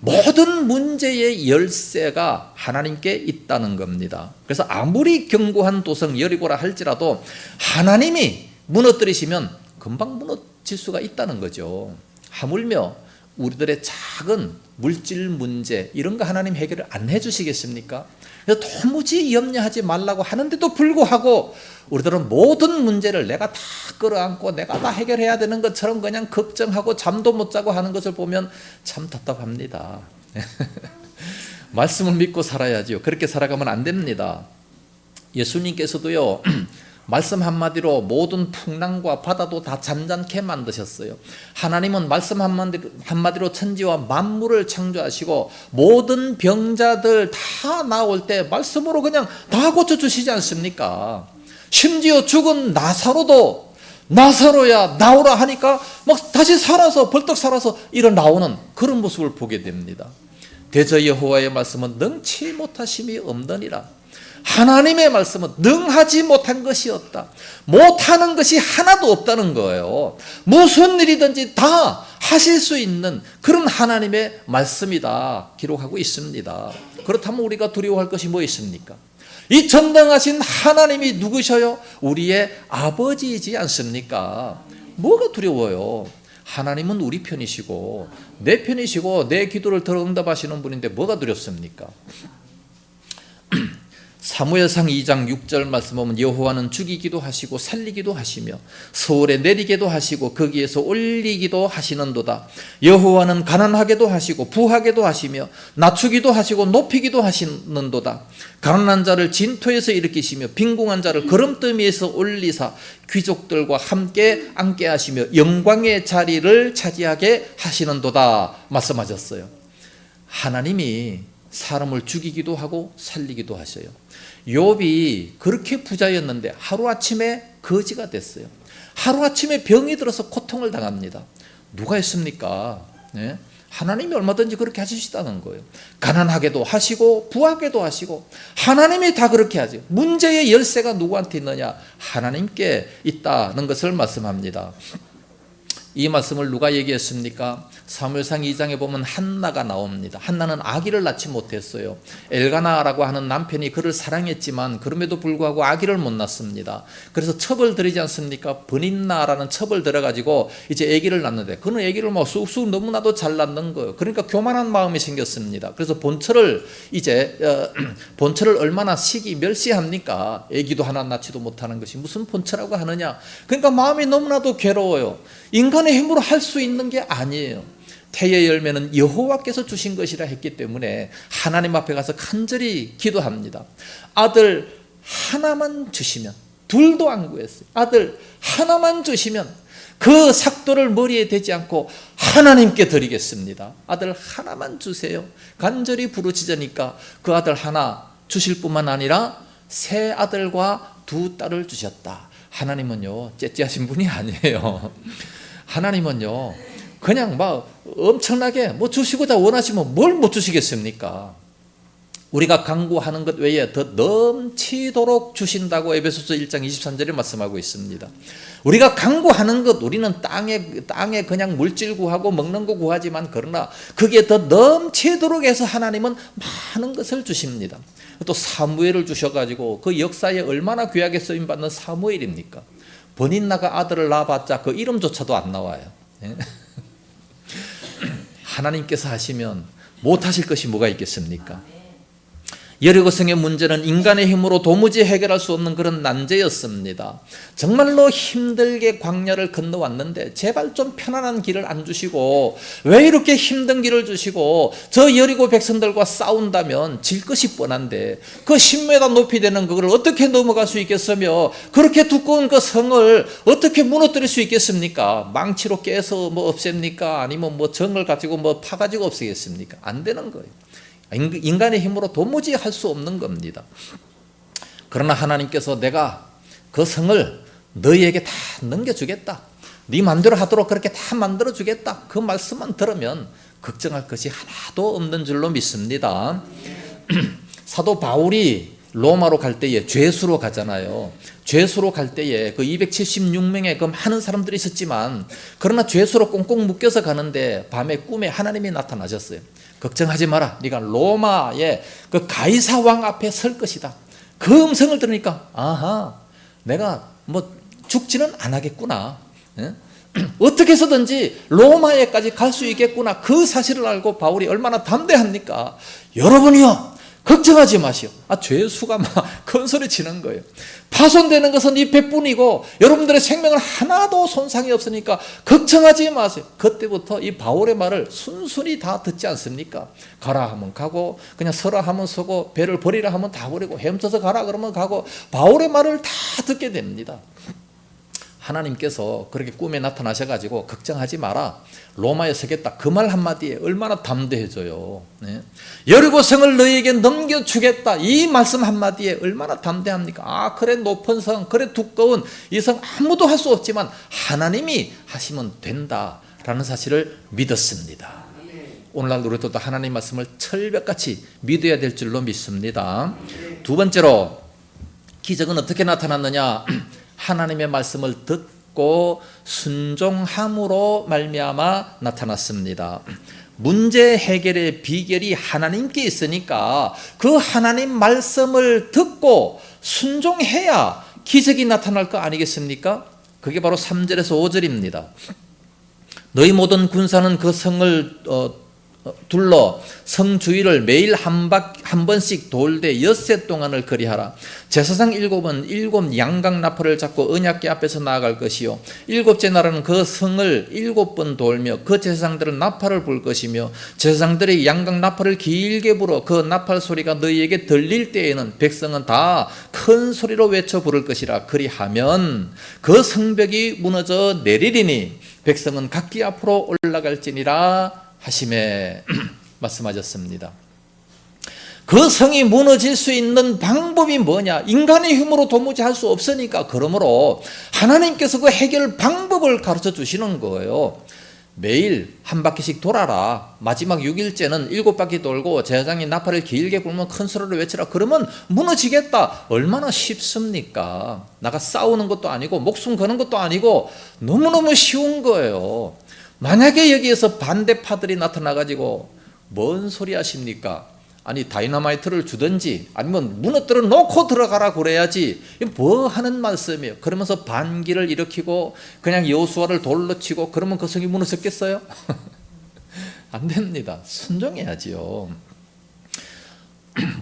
Speaker 1: 모든 문제의 열쇠가 하나님께 있다는 겁니다. 그래서 아무리 견고한 도성 여리고라 할지라도 하나님이 무너뜨리시면 금방 무너질 수가 있다는 거죠. 하물며 우리들의 작은 물질 문제 이런 거 하나님 해결을 안 해주시겠습니까? 그래서 도무지 염려하지 말라고 하는데도 불구하고 우리들은 모든 문제를 내가 다 끌어안고 내가 다 해결해야 되는 것처럼 그냥 걱정하고 잠도 못 자고 하는 것을 보면 참 답답합니다. 말씀을 믿고 살아야죠. 그렇게 살아가면 안 됩니다. 예수님께서도요, 말씀 한마디로 모든 풍랑과 바다도 다 잠잠케 만드셨어요. 하나님은 말씀 한마디로 천지와 만물을 창조하시고 모든 병자들 다 나올 때 말씀으로 그냥 다 고쳐주시지 않습니까? 심지어 죽은 나사로도 나사로야 나오라 하니까 막 다시 살아서 벌떡 살아서 일어나오는 그런 모습을 보게 됩니다. 대저 여호와의 말씀은 능치 못하심이 없느니라. 하나님의 말씀은 능하지 못한 것이 없다. 못하는 것이 하나도 없다는 거예요. 무슨 일이든지 다 하실 수 있는 그런 하나님의 말씀이다 기록하고 있습니다. 그렇다면 우리가 두려워할 것이 뭐 있습니까? 이 전능하신 하나님이 누구셔요? 우리의 아버지이지 않습니까? 뭐가 두려워요? 하나님은 우리 편이시고 내 편이시고 내 기도를 들어 응답하시는 분인데 뭐가 두렵습니까? 사무엘상 2장 6절 말씀 보면 여호와는 죽이기도 하시고 살리기도 하시며 서울에 내리게도 하시고 거기에서 올리기도 하시는도다. 여호와는 가난하게도 하시고 부하게도 하시며 낮추기도 하시고 높이기도 하시는도다. 가난한 자를 진토에서 일으키시며 빈궁한 자를 거름더미에서 올리사 귀족들과 함께 앉게 하시며 영광의 자리를 차지하게 하시는도다 말씀하셨어요. 하나님이 사람을 죽이기도 하고 살리기도 하셔요. 욥이 그렇게 부자였는데 하루아침에 거지가 됐어요. 하루아침에 병이 들어서 고통을 당합니다. 누가 했습니까? 네? 하나님이 얼마든지 그렇게 하실 수 있다는 거예요. 가난하게도 하시고 부하게도 하시고 하나님이 다 그렇게 하죠. 문제의 열쇠가 누구한테 있느냐? 하나님께 있다는 것을 말씀합니다. 이 말씀을 누가 얘기했습니까? 사무엘상 2장에 보면 한나가 나옵니다. 한나는 아기를 낳지 못했어요. 엘가나라고 하는 남편이 그를 사랑했지만 그럼에도 불구하고 아기를 못 낳습니다. 그래서 첩을 들이지 않습니까? 버닌나라는 첩을 들어가지고 이제 아기를 낳는데 그는 아기를 막 쑥쑥 너무나도 잘 낳는 거예요. 그러니까 교만한 마음이 생겼습니다. 그래서 본처를 얼마나 멸시합니까? 아기도 하나 낳지도 못하는 것이 무슨 본처라고 하느냐? 그러니까 마음이 너무나도 괴로워요. 인간의 힘으로 할 수 있는 게 아니에요. 태의 열매는 여호와께서 주신 것이라 했기 때문에 하나님 앞에 가서 간절히 기도합니다. 아들 하나만 주시면, 둘도 안 구했어요. 아들 하나만 주시면 그 삭도를 머리에 대지 않고 하나님께 드리겠습니다. 아들 하나만 주세요. 간절히 부르짖으니까 그 아들 하나 주실 뿐만 아니라 세 아들과 두 딸을 주셨다. 하나님은요 째째하신 분이 아니에요. 하나님은요 그냥 막 엄청나게 뭐 주시고자 원하시면 뭘 못 주시겠습니까? 우리가 간구하는 것 외에 더 넘치도록 주신다고 에베소서 1장 23절에 말씀하고 있습니다. 우리가 간구하는 것, 우리는 땅에 그냥 물질 구하고 먹는 거 구하지만 그러나 그게 더 넘치도록 해서 하나님은 많은 것을 주십니다. 또 사무엘을 주셔가지고 그 역사에 얼마나 귀하게 쓰임받는 사무엘입니까? 버닌나가 아들을 낳아봤자 그 이름조차도 안 나와요. 하나님께서 하시면 못하실 것이 뭐가 있겠습니까? 여리고성의 문제는 인간의 힘으로 도무지 해결할 수 없는 그런 난제였습니다. 정말로 힘들게 광야를 건너왔는데 제발 좀 편안한 길을 안 주시고 왜 이렇게 힘든 길을 주시고 저 여리고 백성들과 싸운다면 질 것이 뻔한데 그 10m 높이 되는 그걸 어떻게 넘어갈 수 있겠으며 그렇게 두꺼운 그 성을 어떻게 무너뜨릴 수 있겠습니까? 망치로 깨서 뭐 없앱니까? 아니면 뭐 정을 가지고 뭐 파가지고 없애겠습니까? 안 되는 거예요. 인간의 힘으로 도무지 할 수 없는 겁니다. 그러나 하나님께서 내가 그 성을 너희에게 다 넘겨주겠다. 네 마음대로 하도록 그렇게 다 만들어주겠다. 그 말씀만 들으면 걱정할 것이 하나도 없는 줄로 믿습니다. 사도 바울이 로마로 갈 때에 죄수로 가잖아요. 죄수로 갈 때에 그 276명의 그 많은 사람들이 있었지만 그러나 죄수로 꽁꽁 묶여서 가는데 밤에 꿈에 하나님이 나타나셨어요. 걱정하지 마라. 네가 로마의 그 가이사 왕 앞에 설 것이다. 그 음성을 들으니까 아하, 내가 뭐 죽지는 안 하겠구나. 어떻게 해서든지 로마에까지 갈 수 있겠구나. 그 사실을 알고 바울이 얼마나 담대합니까? 여러분이요 걱정하지 마시오. 죄수가 막 큰 소리 치는 거예요. 파손되는 것은 이 배뿐이고 여러분들의 생명은 하나도 손상이 없으니까 걱정하지 마세요. 그때부터 이 바울의 말을 순순히 다 듣지 않습니까? 가라 하면 가고 그냥 서라 하면 서고 배를 버리라 하면 다 버리고 헤엄쳐서 가라 그러면 가고 바울의 말을 다 듣게 됩니다. 하나님께서 그렇게 꿈에 나타나셔가지고 걱정하지 마라. 로마에 서겠다. 그 말 한마디에 얼마나 담대해져요. 네? 여리고성을 너희에게 넘겨주겠다. 이 말씀 한마디에 얼마나 담대합니까? 그래 높은 성, 그래 두꺼운 이 성 아무도 할 수 없지만 하나님이 하시면 된다라는 사실을 믿었습니다. 오늘날 우리도 하나님 말씀을 철벽같이 믿어야 될 줄로 믿습니다. 두 번째로 기적은 어떻게 나타났느냐? 하나님의 말씀을 듣고 순종함으로 말미암아 나타났습니다. 문제 해결의 비결이 하나님께 있으니까 그 하나님 말씀을 듣고 순종해야 기적이 나타날 거 아니겠습니까? 그게 바로 3절에서 5절입니다. 너희 모든 군사는 그 성을 둘러 성 주위를 매일 한 번씩 돌되 엿새 동안을 그리하라. 제사장 7은 7 양각 나팔을 잡고 언약궤 앞에서 나아갈 것이요 7째 날은 그 성을 7번 돌며 그 제사장들은 나팔을 불 것이며 제사장들이 양각 나팔을 길게 불어 그 나팔 소리가 너희에게 들릴 때에는 백성은 다 큰 소리로 외쳐 부를 것이라. 그리하면 그 성벽이 무너져 내리리니 백성은 각기 앞으로 올라갈지니라 하심에 말씀하셨습니다. 그 성이 무너질 수 있는 방법이 뭐냐? 인간의 힘으로 도무지 할 수 없으니까 그러므로 하나님께서 그 해결 방법을 가르쳐 주시는 거예요. 매일 한 바퀴씩 돌아라. 마지막 6일째는 7바퀴 돌고 제사장이 나팔을 길게 불면 큰 소리로 외치라. 그러면 무너지겠다. 얼마나 쉽습니까? 나가 싸우는 것도 아니고 목숨 거는 것도 아니고 너무너무 쉬운 거예요. 만약에 여기에서 반대파들이 나타나가지고 뭔 소리 하십니까? 아니 다이너마이트를 주든지 아니면 무너뜨려 놓고 들어가라 그래야지. 뭐 하는 말씀이에요. 그러면서 반기를 일으키고 그냥 여호수아를 돌로 치고 그러면 그 성이 무너졌겠어요? 안 됩니다. 순종해야지요.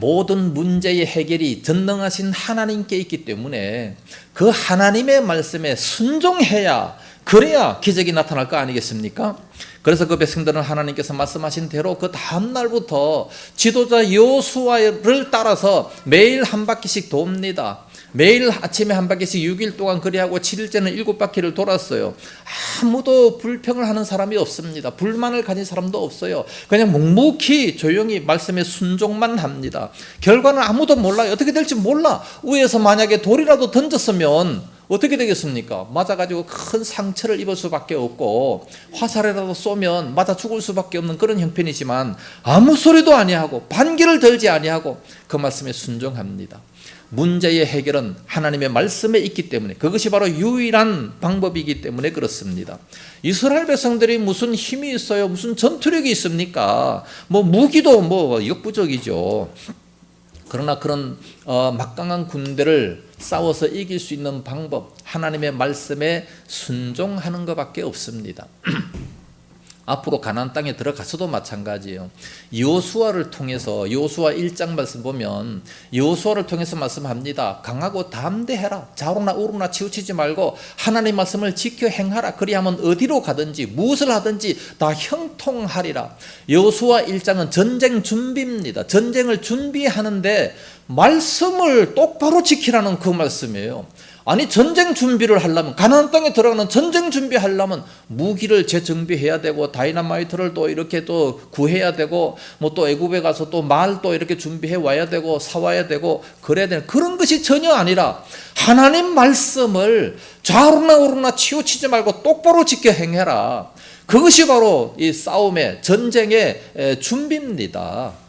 Speaker 1: 모든 문제의 해결이 전능하신 하나님께 있기 때문에 그 하나님의 말씀에 순종해야 그래야 기적이 나타날 거 아니겠습니까? 그래서 그 백성들은 하나님께서 말씀하신 대로 그 다음 날부터 지도자 여호수아를 따라서 매일 한 바퀴씩 돕니다. 매일 아침에 한 바퀴씩 6일 동안 그리하고 7일째는 7바퀴를 돌았어요. 아무도 불평을 하는 사람이 없습니다. 불만을 가진 사람도 없어요. 그냥 묵묵히 조용히 말씀에 순종만 합니다. 결과는 아무도 몰라요. 어떻게 될지 몰라. 위에서 만약에 돌이라도 던졌으면 어떻게 되겠습니까? 맞아가지고 큰 상처를 입을 수밖에 없고 화살이라도 쏘면 맞아 죽을 수밖에 없는 그런 형편이지만 아무 소리도 아니하고 반기를 들지 아니하고 그 말씀에 순종합니다. 문제의 해결은 하나님의 말씀에 있기 때문에 그것이 바로 유일한 방법이기 때문에 그렇습니다. 이스라엘 백성들이 무슨 힘이 있어요? 무슨 전투력이 있습니까? 뭐 무기도 역부족이죠. 그러나 그런 막강한 군대를 싸워서 이길 수 있는 방법, 하나님의 말씀에 순종하는 것밖에 없습니다. 앞으로 가나안 땅에 들어가서도 마찬가지예요. 여호수아를 통해서 여호수아 1장 말씀 보면 여호수아를 통해서 말씀합니다. 강하고 담대해라. 좌우나 우로나 치우치지 말고 하나님 말씀을 지켜 행하라. 그리하면 어디로 가든지 무엇을 하든지 다 형통하리라. 여호수아 1장은 전쟁 준비입니다. 전쟁을 준비하는데 말씀을 똑바로 지키라는 그 말씀이에요. 아니 전쟁 준비를 하려면 가나안 땅에 들어가는 전쟁 준비하려면 무기를 재정비해야 되고 다이너마이트를 또 이렇게 또 구해야 되고 뭐 또 애굽에 가서 또 말 또 이렇게 준비해 와야 되고 사와야 되고 그래야 되는 그런 것이 전혀 아니라 하나님 말씀을 좌우나 우로나 치우치지 말고 똑바로 지켜 행해라. 그것이 바로 이 싸움의 전쟁의 준비입니다.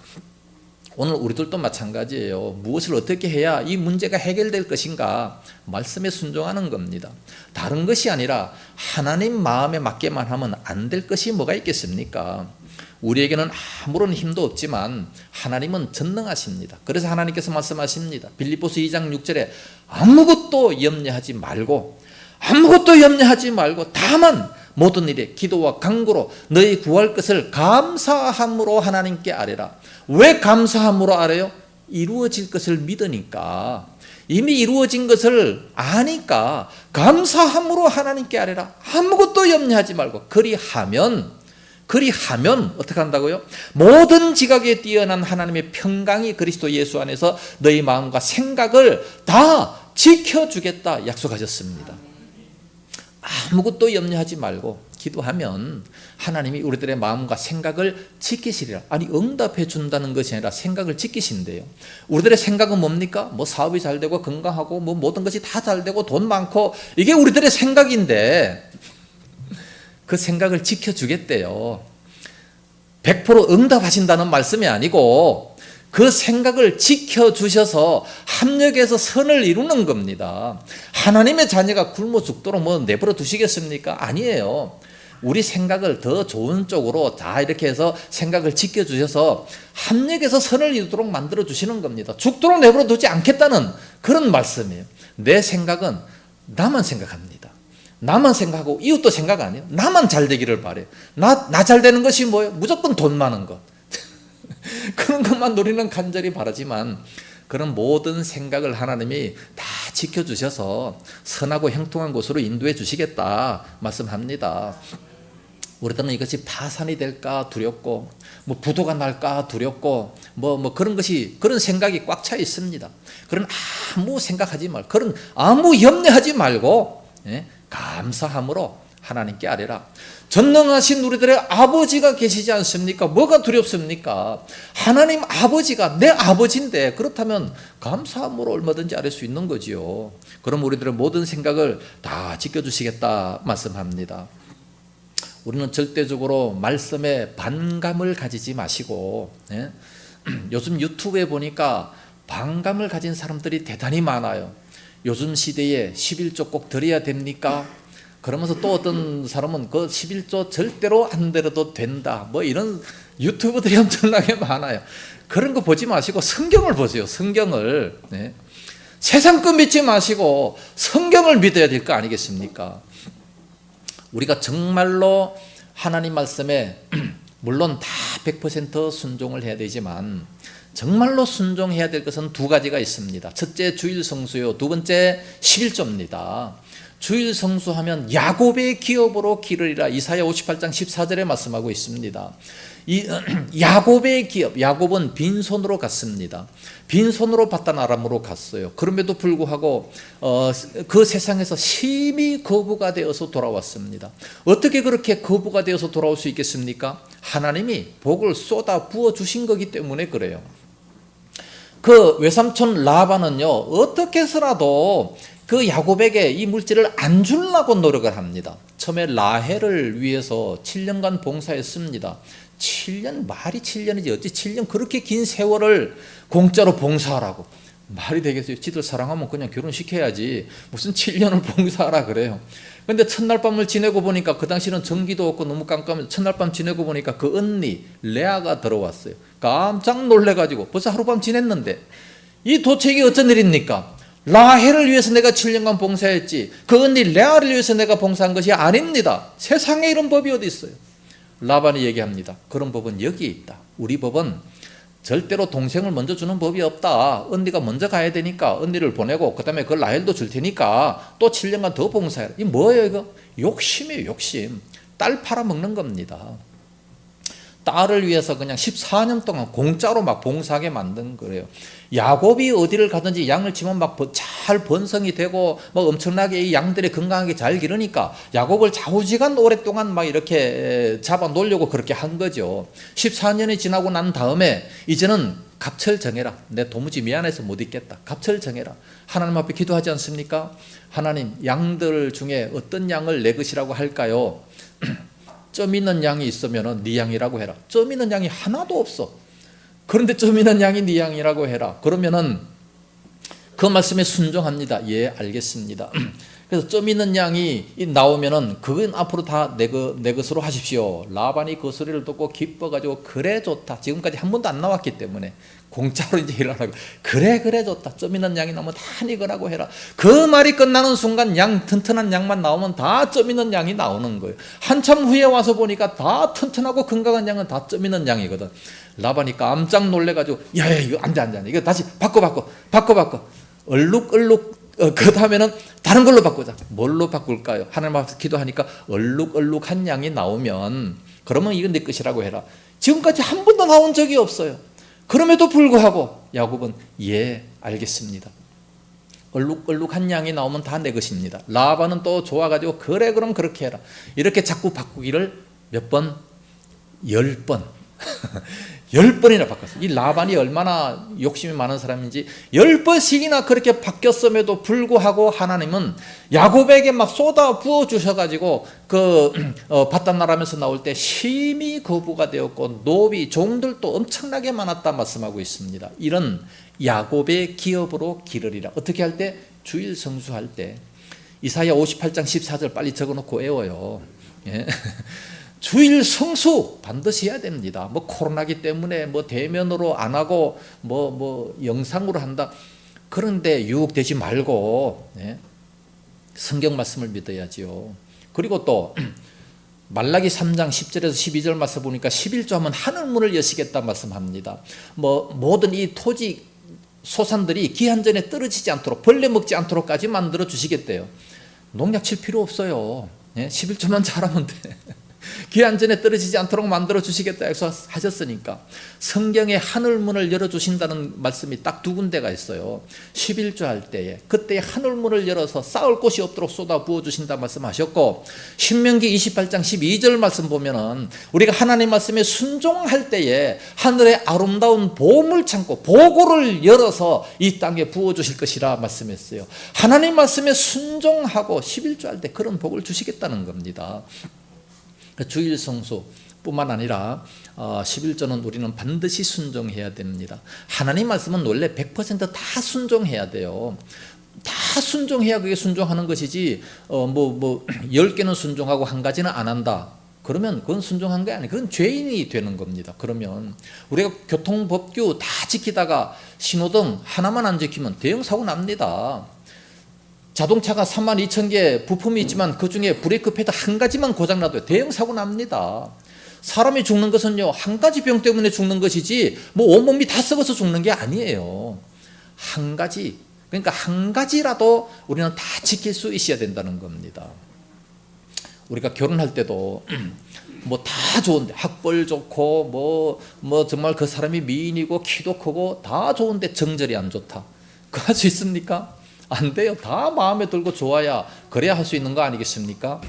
Speaker 1: 오늘 우리들도 마찬가지예요. 무엇을 어떻게 해야 이 문제가 해결될 것인가? 말씀에 순종하는 겁니다. 다른 것이 아니라 하나님 마음에 맞게만 하면 안 될 것이 뭐가 있겠습니까? 우리에게는 아무런 힘도 없지만 하나님은 전능하십니다. 그래서 하나님께서 말씀하십니다. 빌립보서 2장 6절에 아무것도 염려하지 말고 다만 모든 일에 기도와 간구로 너희 구할 것을 감사함으로 하나님께 아뢰라. 왜 감사함으로 아뢰요? 이루어질 것을 믿으니까. 이미 이루어진 것을 아니까 감사함으로 하나님께 아뢰라. 아무것도 염려하지 말고 그리하면 어떻게 한다고요? 모든 지각에 뛰어난 하나님의 평강이 그리스도 예수 안에서 너희 마음과 생각을 다 지켜주겠다 약속하셨습니다. 아무것도 염려하지 말고 기도하면 하나님이 우리들의 마음과 생각을 지키시리라. 아니 응답해 준다는 것이 아니라 생각을 지키신대요. 우리들의 생각은 뭡니까? 뭐 사업이 잘 되고 건강하고 뭐 모든 것이 다 잘 되고 돈 많고 이게 우리들의 생각인데 그 생각을 지켜주겠대요. 100% 응답하신다는 말씀이 아니고 그 생각을 지켜주셔서 합력해서 선을 이루는 겁니다. 하나님의 자녀가 굶어 죽도록 뭐 내버려 두시겠습니까? 아니에요. 우리 생각을 더 좋은 쪽으로 다 이렇게 해서 생각을 지켜주셔서 합력해서 선을 이루도록 만들어주시는 겁니다. 죽도록 내버려 두지 않겠다는 그런 말씀이에요. 내 생각은 나만 생각합니다. 나만 생각하고 이웃도 생각 안 해요. 나만 잘 되기를 바래요. 나 잘 되는 것이 뭐예요? 무조건 돈 많은 것. 그런 것만 노리는 간절히 바라지만 그런 모든 생각을 하나님이 다 지켜주셔서 선하고 형통한 곳으로 인도해 주시겠다 말씀합니다. 우리들은 이것이 파산이 될까 두렵고 뭐 부도가 날까 두렵고 뭐 그런 것이 그런 생각이 꽉 차 있습니다. 그런 아무 생각하지 말고 그런 아무 염려하지 말고 감사함으로 하나님께 아뢰라. 전능하신 우리들의 아버지가 계시지 않습니까? 뭐가 두렵습니까? 하나님 아버지가 내 아버지인데 그렇다면 감사함으로 얼마든지 아뢰 수 있는 거지요. 그럼 우리들의 모든 생각을 다 지켜주시겠다 말씀합니다. 우리는 절대적으로 말씀에 반감을 가지지 마시고 요즘 유튜브에 보니까 반감을 가진 사람들이 대단히 많아요. 요즘 시대에 11조 꼭 드려야 됩니까? 그러면서 또 어떤 사람은 그 11조 절대로 안 드려도 된다. 뭐 이런 유튜브들이 엄청나게 많아요. 그런 거 보지 마시고 성경을 보세요. 성경을. 세상 거 믿지 마시고 성경을 믿어야 될 거 아니겠습니까? 우리가 정말로 하나님 말씀에 물론 다 100% 순종을 해야 되지만 정말로 순종해야 될 것은 두 가지가 있습니다. 첫째 주일 성수요. 두 번째 11조입니다. 주일 성수하면 야곱의 기업으로 기르리라. 이사야 58장 14절에 말씀하고 있습니다. 이 야곱의 기업, 야곱은 빈손으로 갔습니다. 빈손으로 받던 아람으로 갔어요. 그럼에도 불구하고 그 세상에서 심히 거부가 되어서 돌아왔습니다. 어떻게 그렇게 거부가 되어서 돌아올 수 있겠습니까? 하나님이 복을 쏟아 부어 주신 거기 때문에 그래요. 그 외삼촌 라반은요, 어떻게 해서라도 그 야곱에게 이 물질을 안 주려고 노력을 합니다. 처음에 라헬을 위해서 7년간 봉사했습니다. 7년, 말이 7년이지 어찌 7년 그렇게 긴 세월을 공짜로 봉사하라고. 말이 되겠어요. 지들 사랑하면 그냥 결혼시켜야지 무슨 7년을 봉사하라 그래요. 근데 첫날 밤을 지내고 보니까 그 당시는 전기도 없고 너무 깜깜해서 첫날 밤 지내고 보니까 그 언니 레아가 들어왔어요. 깜짝 놀래가지고 벌써 하룻밤 지냈는데 이 도대체 어쩐 일입니까? 라헬을 위해서 내가 7년간 봉사했지 그 언니 레아를 위해서 내가 봉사한 것이 아닙니다. 세상에 이런 법이 어디 있어요? 라반이 얘기합니다. 그런 법은 여기에 있다. 우리 법은 절대로 동생을 먼저 주는 법이 없다. 언니가 먼저 가야 되니까 언니를 보내고 그 다음에 그 라헬도 줄 테니까 또 7년간 더 봉사해라. 이 뭐예요 이거? 욕심이에요. 욕심. 딸 팔아먹는 겁니다. 딸을 위해서 그냥 14년 동안 공짜로 막 봉사하게 만든 거예요. 야곱이 어디를 가든지 양을 치면 막 잘 번성이 되고 뭐 엄청나게 이 양들이 건강하게 잘 기르니까 야곱을 좌우지간 오랫동안 막 이렇게 잡아 놓으려고 그렇게 한 거죠. 14년이 지나고 난 다음에 이제는 값을 정해라. 내 도무지 미안해서 못 있겠다. 값을 정해라. 하나님 앞에 기도하지 않습니까? 하나님, 양들 중에 어떤 양을 내 것이라고 할까요? 점 있는 양이 있으면 네 양이라고 해라. 점 있는 양이 하나도 없어. 그런데 점 있는 양이 네 양이라고 해라. 그러면은 그 말씀에 순종합니다. 예, 알겠습니다. 그래서 점 있는 양이 나오면은 그건 앞으로 다 내 것으로 하십시오. 라반이 그 소리를 듣고 기뻐가지고 그래 좋다. 지금까지 한 번도 안 나왔기 때문에 공짜로 이제 일하라고. 그래 좋다. 점 있는 양이 나오면 다 네 거라고 해라. 그 말이 끝나는 순간 양 튼튼한 양만 나오면 다 점 있는 양이 나오는 거예요. 한참 후에 와서 보니까 다 튼튼하고 건강한 양은 다 점 있는 양이거든. 라반이 깜짝 놀래가지고 야야 이거 안 돼. 이거 다시 바꿔. 얼룩 그 다음에는 다른 걸로 바꾸자. 뭘로 바꿀까요? 하나님 앞에서 기도하니까 얼룩한 양이 나오면 그러면 이건 내 것이라고 해라. 지금까지 한 번도 나온 적이 없어요. 그럼에도 불구하고 야곱은 예, 알겠습니다. 얼룩한 양이 나오면 다 내 것입니다. 라반은 또 좋아가지고 그래 그럼 그렇게 해라. 이렇게 자꾸 바꾸기를 몇 번? 10번. 10번이나 바꿨어요. 이 라반이 얼마나 욕심이 많은 사람인지 10번씩이나 그렇게 바뀌었음에도 불구하고 하나님은 야곱에게 막 쏟아 부어 주셔가지고 바단나라면서 나올 때 심히 거부가 되었고 노비 종들도 엄청나게 많았다 말씀하고 있습니다. 이런 야곱의 기업으로 기르리라. 어떻게 할 때? 주일 성수할 때. 이사야 58장 14절 빨리 적어놓고 외워요. 예. 주일 성수 반드시 해야 됩니다. 뭐 코로나기 때문에 뭐 대면으로 안 하고 뭐 영상으로 한다. 그런데 유혹되지 말고 성경 말씀을 믿어야지요. 그리고 또 말라기 3장 10절에서 12절 말씀 보니까 11조 하면 하늘 문을 여시겠다 말씀합니다. 뭐 모든 이 토지 소산들이 기한 전에 떨어지지 않도록 벌레 먹지 않도록까지 만들어 주시겠대요. 농약 칠 필요 없어요. 11조만 잘하면 돼. 기한 전에 떨어지지 않도록 만들어 주시겠다 해서 하셨으니까 성경에 하늘문을 열어주신다는 말씀이 딱 두 군데가 있어요. 11조 할 때에 그때 하늘문을 열어서 쌓을 곳이 없도록 쏟아 부어주신다 말씀하셨고, 신명기 28장 12절 말씀 보면은 우리가 하나님 말씀에 순종할 때에 하늘의 아름다운 보물창고 보고를 열어서 이 땅에 부어주실 것이라 말씀했어요. 하나님 말씀에 순종하고 11조 할 때 그런 복을 주시겠다는 겁니다. 주일 성수뿐만 아니라 11조는 우리는 반드시 순종해야 됩니다. 하나님 말씀은 원래 100%다 순종해야 돼요. 다 순종해야 그게 순종하는 것이지 10개는 순종하고 1가지는 안 한다. 그러면 그건 순종한 게 아니에요. 그건 죄인이 되는 겁니다. 그러면 우리가 교통법규 다 지키다가 신호등 하나만 안 지키면 대형 사고 납니다. 자동차가 32,000개 부품이 있지만 그중에 브레이크 패드 1가지만 고장나도 대형 사고 납니다. 사람이 죽는 것은요 1가지 병 때문에 죽는 것이지 뭐 온몸이 다 썩어서 죽는 게 아니에요. 1가지, 그러니까 1가지라도 우리는 다 지킬 수 있어야 된다는 겁니다. 우리가 결혼할 때도 뭐 다 좋은데 학벌 좋고 뭐 정말 그 사람이 미인이고 키도 크고 다 좋은데 정절이 안 좋다. 그거 할 수 있습니까? 안 돼요. 다 마음에 들고 좋아야 그래야 할 수 있는 거 아니겠습니까?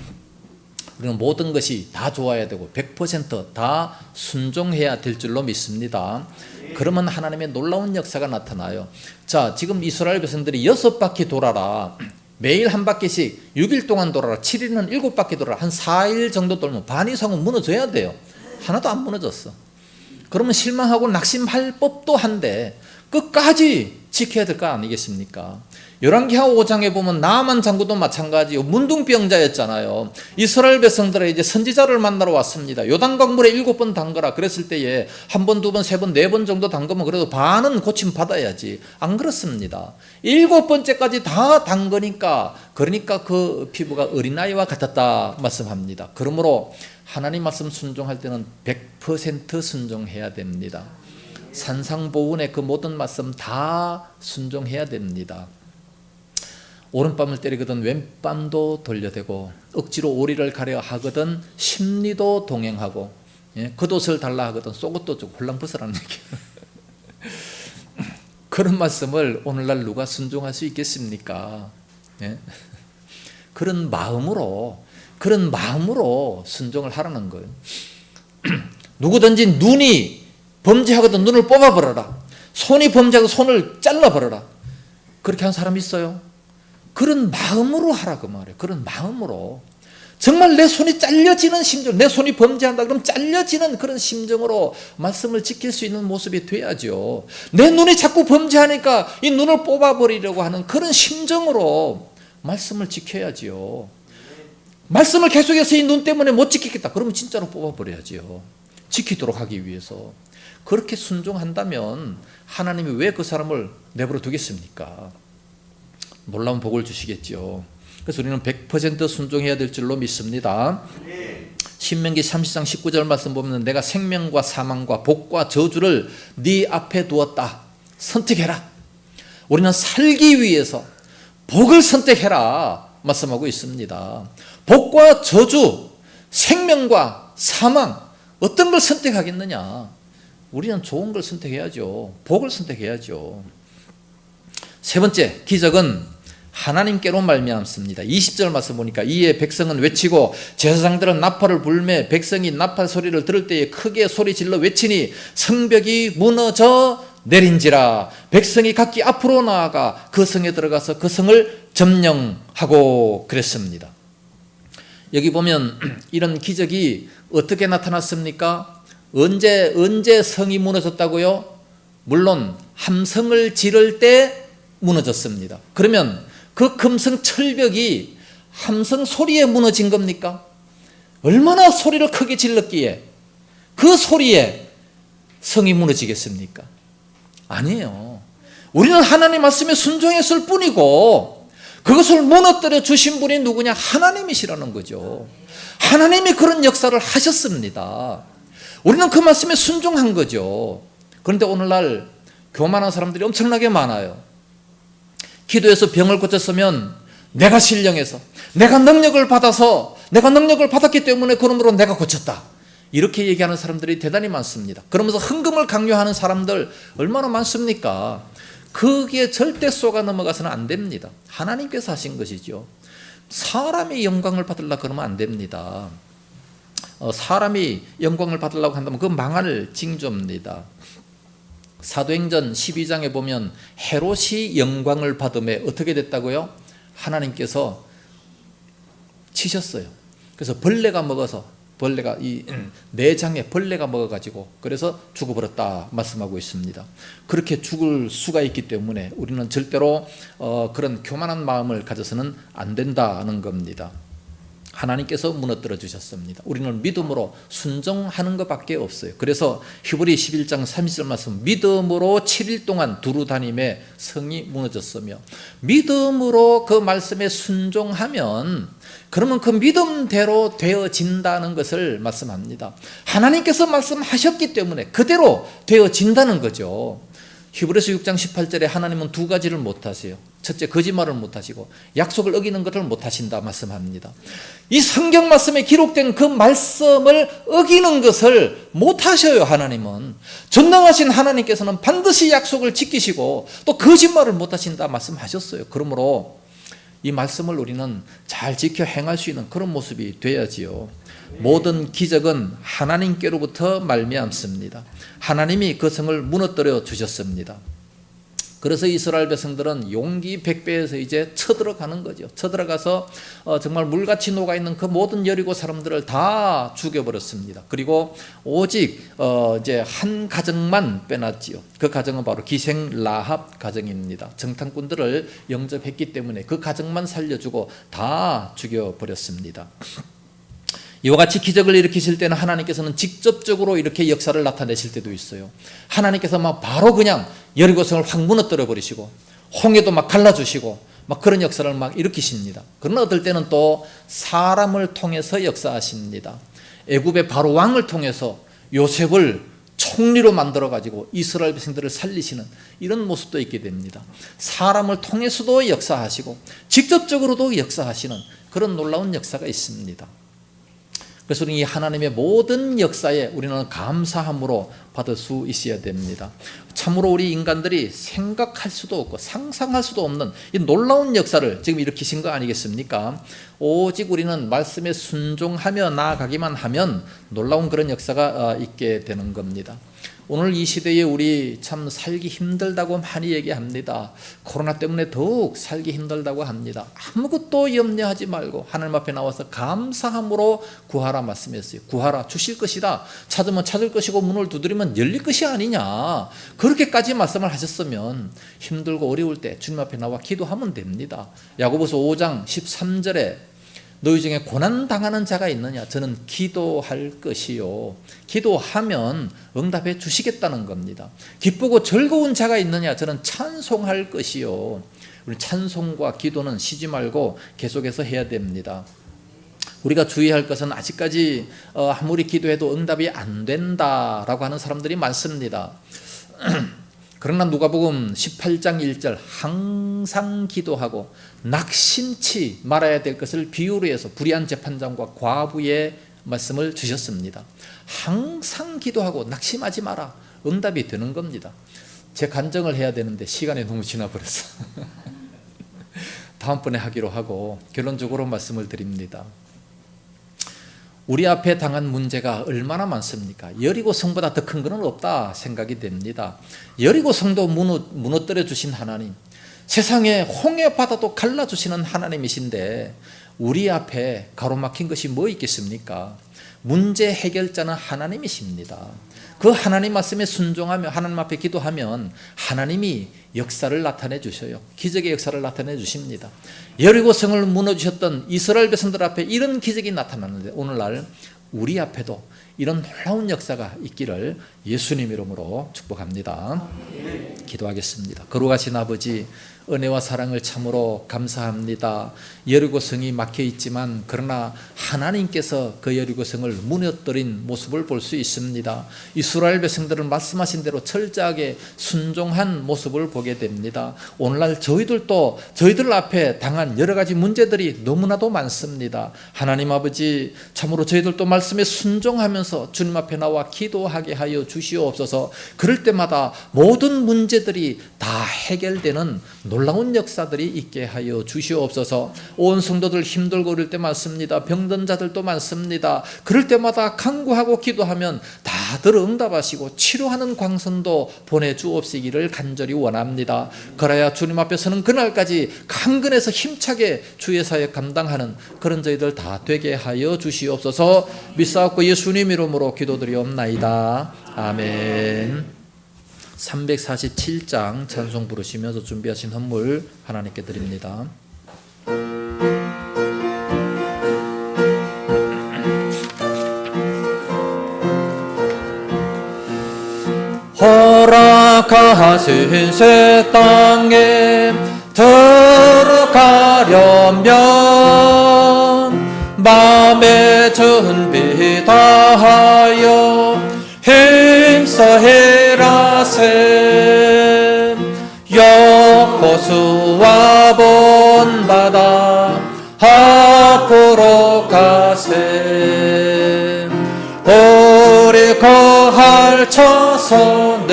Speaker 1: 우리는 모든 것이 다 좋아야 되고 100% 순종해야 될 줄로 믿습니다. 그러면 하나님의 놀라운 역사가 나타나요. 자, 지금 이스라엘 백성들이 6바퀴 돌아라. 매일 한 바퀴씩 6일 동안 돌아라. 7일은 7바퀴 돌아라. 한 4일 정도 돌면 반 이상은 무너져야 돼요. 하나도 안 무너졌어. 그러면 실망하고 낙심할 법도 한데 끝까지 지켜야 될 거 아니겠습니까? 열왕기하 5장에 보면 나만 장군도 마찬가지요. 문둥병자였잖아요. 이스라엘 백성들의 이제 선지자를 만나러 왔습니다. 요단강물에 7번 담그라 그랬을 때에 1번, 2번, 3번, 4번 정도 담그면 그래도 반은 고침 받아야지. 안 그렇습니다. 7번째까지 다 담그니까 그러니까 그 피부가 어린아이와 같았다 말씀합니다. 그러므로 하나님 말씀 순종할 때는 100% 순종해야 됩니다. 산상보훈의 그 모든 말씀 다 순종해야 됩니다. 오른밤을 때리거든 왼밤도 돌려대고 억지로 오리를 가려 하거든 심리도 동행하고 겉옷을 달라 하거든 속옷도 좀 홀랑벗으라는 얘기예요. 그런 말씀을 오늘날 누가 순종할 수 있겠습니까? 그런 마음으로 순종을 하라는 거예요. 누구든지 눈이 범죄하거든 눈을 뽑아버려라. 손이 범죄하고 손을 잘라버려라. 그렇게 한 사람이 있어요? 그런 마음으로 하라 그 말이에요. 그런 마음으로 정말 내 손이 잘려지는 심정, 내 손이 범죄한다 그럼 잘려지는 그런 심정으로 말씀을 지킬 수 있는 모습이 돼야죠. 내 눈이 자꾸 범죄하니까 이 눈을 뽑아버리려고 하는 그런 심정으로 말씀을 지켜야지요. 말씀을 계속해서 이 눈 때문에 못 지키겠다 그러면 진짜로 뽑아버려야지요. 지키도록 하기 위해서. 그렇게 순종한다면 하나님이 왜 그 사람을 내버려 두겠습니까? 놀라운 복을 주시겠죠. 그래서 우리는 100% 순종해야 될 줄로 믿습니다. 신명기 30장 19절 말씀 보면 내가 생명과 사망과 복과 저주를 네 앞에 두었다. 선택해라. 우리는 살기 위해서 복을 선택해라 말씀하고 있습니다. 복과 저주, 생명과 사망 어떤 걸 선택하겠느냐? 우리는 좋은 걸 선택해야죠. 복을 선택해야죠. 세 번째 기적은 하나님께로 말미암습니다. 20절 말씀 보니까 이에 백성은 외치고 제사장들은 나팔을 불매 백성이 나팔 소리를 들을 때에 크게 소리질러 외치니 성벽이 무너져 내린지라. 백성이 각기 앞으로 나아가 그 성에 들어가서 그 성을 점령하고 그랬습니다. 여기 보면 이런 기적이 어떻게 나타났습니까? 언제 성이 무너졌다고요? 물론 함성을 지를 때 무너졌습니다. 그러면 그 금성 철벽이 함성 소리에 무너진 겁니까? 얼마나 소리를 크게 질렀기에 그 소리에 성이 무너지겠습니까? 아니에요. 우리는 하나님 말씀에 순종했을 뿐이고 그것을 무너뜨려 주신 분이 누구냐? 하나님이시라는 거죠. 하나님이 그런 역사를 하셨습니다. 우리는 그 말씀에 순종한 거죠. 그런데 오늘날 교만한 사람들이 엄청나게 많아요. 기도해서 병을 고쳤으면 내가 신령해서, 내가 능력을 받아서, 내가 능력을 받았기 때문에 그러므로 내가 고쳤다, 이렇게 얘기하는 사람들이 대단히 많습니다. 그러면서 헌금을 강요하는 사람들 얼마나 많습니까? 거기에 절대 속아 넘어가서는 안 됩니다. 하나님께서 하신 것이죠. 사람이 영광을 받으려고 그러면 안 됩니다. 사람이 영광을 받으려고 한다면 그 망할 징조입니다. 사도행전 12장에 보면 헤롯이 영광을 받음에 어떻게 됐다고요? 하나님께서 치셨어요. 그래서 벌레가 이 내장에 벌레가 먹어가지고 그래서 죽어버렸다 말씀하고 있습니다. 그렇게 죽을 수가 있기 때문에 우리는 절대로 그런 교만한 마음을 가져서는 안 된다는 겁니다. 하나님께서 무너뜨려 주셨습니다. 우리는 믿음으로 순종하는 것밖에 없어요. 그래서 히브리 11장 30절 말씀, 믿음으로 7일 동안 두루 다님에 성이 무너졌으며, 믿음으로 그 말씀에 순종하면 그러면 그 믿음대로 되어진다는 것을 말씀합니다. 하나님께서 말씀하셨기 때문에 그대로 되어진다는 거죠. 히브리서 6장 18절에 하나님은 두 가지를 못하세요. 첫째, 거짓말을 못하시고 약속을 어기는 것을 못하신다 말씀합니다. 이 성경 말씀에 기록된 그 말씀을 어기는 것을 못하셔요. 하나님은 전능하신 하나님께서는 반드시 약속을 지키시고 또 거짓말을 못하신다 말씀하셨어요. 그러므로 이 말씀을 우리는 잘 지켜 행할 수 있는 그런 모습이 되어야지요. 모든 기적은 하나님께로부터 말미암습니다. 하나님이 그 성을 무너뜨려 주셨습니다. 그래서 이스라엘 백성들은 용기 백배에서 이제 쳐들어가는 거죠. 쳐들어가서 정말 물같이 녹아있는 그 모든 여리고 사람들을 다 죽여버렸습니다. 그리고 오직 이제 한 가정만 빼놨지요. 그 가정은 바로 기생 라합 가정입니다. 정탐꾼들을 영접했기 때문에 그 가정만 살려주고 다 죽여버렸습니다. 이와 같이 기적을 일으키실 때는 하나님께서는 직접적으로 이렇게 역사를 나타내실 때도 있어요. 하나님께서 막 바로 그냥 여리고성을 확 무너뜨려 버리시고 홍해도 막 갈라주시고 막 그런 역사를 막 일으키십니다. 그러나 어떨 때는 또 사람을 통해서 역사하십니다. 애굽의 바로 왕을 통해서 요셉을 총리로 만들어 가지고 이스라엘 백성들을 살리시는 이런 모습도 있게 됩니다. 사람을 통해서도 역사하시고 직접적으로도 역사하시는 그런 놀라운 역사가 있습니다. 그래서 이 하나님의 모든 역사에 우리는 감사함으로 받을 수 있어야 됩니다. 참으로 우리 인간들이 생각할 수도 없고 상상할 수도 없는 이 놀라운 역사를 지금 일으키신 거 아니겠습니까? 오직 우리는 말씀에 순종하며 나아가기만 하면 놀라운 그런 역사가 있게 되는 겁니다. 오늘 이 시대에 우리 참 살기 힘들다고 많이 얘기합니다. 코로나 때문에 더욱 살기 힘들다고 합니다. 아무것도 염려하지 말고 하나님 앞에 나와서 감사함으로 구하라 말씀했어요. 구하라, 주실 것이다. 찾으면 찾을 것이고 문을 두드리면 열릴 것이 아니냐. 그렇게까지 말씀을 하셨으면 힘들고 어려울 때 주님 앞에 나와 기도하면 됩니다. 야고보서 5장 13절에 너희 중에 고난당하는 자가 있느냐? 저는 기도할 것이요. 기도하면 응답해 주시겠다는 겁니다. 기쁘고 즐거운 자가 있느냐? 저는 찬송할 것이요. 우리 찬송과 기도는 쉬지 말고 계속해서 해야 됩니다. 우리가 주의할 것은 아직까지 아무리 기도해도 응답이 안 된다라고 하는 사람들이 많습니다. 그러나 누가복음 18장 1절 항상 기도하고 낙심치 말아야 될 것을 비유로 해서 불의한 재판장과 과부의 말씀을 주셨습니다. 항상 기도하고 낙심하지 마라. 응답이 되는 겁니다. 제 간증을 해야 되는데 시간이 너무 지나버렸어. 다음번에 하기로 하고 결론적으로 말씀을 드립니다. 우리 앞에 당한 문제가 얼마나 많습니까? 여리고 성보다 더 큰 것은 없다 생각이 됩니다. 여리고 성도 무너뜨려 주신 하나님, 세상에 홍해 바다도 갈라주시는 하나님이신데 우리 앞에 가로막힌 것이 뭐 있겠습니까? 문제 해결자는 하나님이십니다. 그 하나님 말씀에 순종하며 하나님 앞에 기도하면 하나님이 역사를 나타내 주셔요. 기적의 역사를 나타내 주십니다. 여리고성을 무너주셨던 이스라엘 백성들 앞에 이런 기적이 나타나는데 오늘날 우리 앞에도 이런 놀라운 역사가 있기를 예수님 이름으로 축복합니다. 기도하겠습니다. 거룩하신 아버지, 은혜와 사랑을 참으로 감사합니다. 여리고성이 막혀 있지만 그러나 하나님께서 그 여리고성을 무너뜨린 모습을 볼 수 있습니다. 이스라엘 백성들은 말씀하신 대로 철저하게 순종한 모습을 보게 됩니다. 오늘날 저희들도 저희들 앞에 당한 여러 가지 문제들이 너무나도 많습니다. 하나님 아버지, 참으로 저희들도 말씀에 순종하면서 주님 앞에 나와 기도하게 하여 주시옵소서. 그럴 때마다 모든 문제들이 다 해결되는 놀라운 역사들이 있게 하여 주시옵소서. 온 성도들 힘들고 그럴 때 많습니다. 병든 자들도 많습니다. 그럴 때마다 간구하고 기도하면 다들 응답하시고 치료하는 광선도 보내주옵시기를 간절히 원합니다. 그래야 주님 앞에서는 그날까지 강건해서 힘차게 주의 사역 감당하는 그런 저희들 다 되게 하여 주시옵소서. 믿사옵고 예수님 이름으로 기도드리옵나이다. 아멘. 347장 찬송 부르시면서 준비하신 헌물 하나님께 드립니다. 허락하신 새 땅에 들어가려면 마음의 준비 다하여 힘써 일하세. 여호수아 본받아 앞으로 가세. 우리 거할 처소는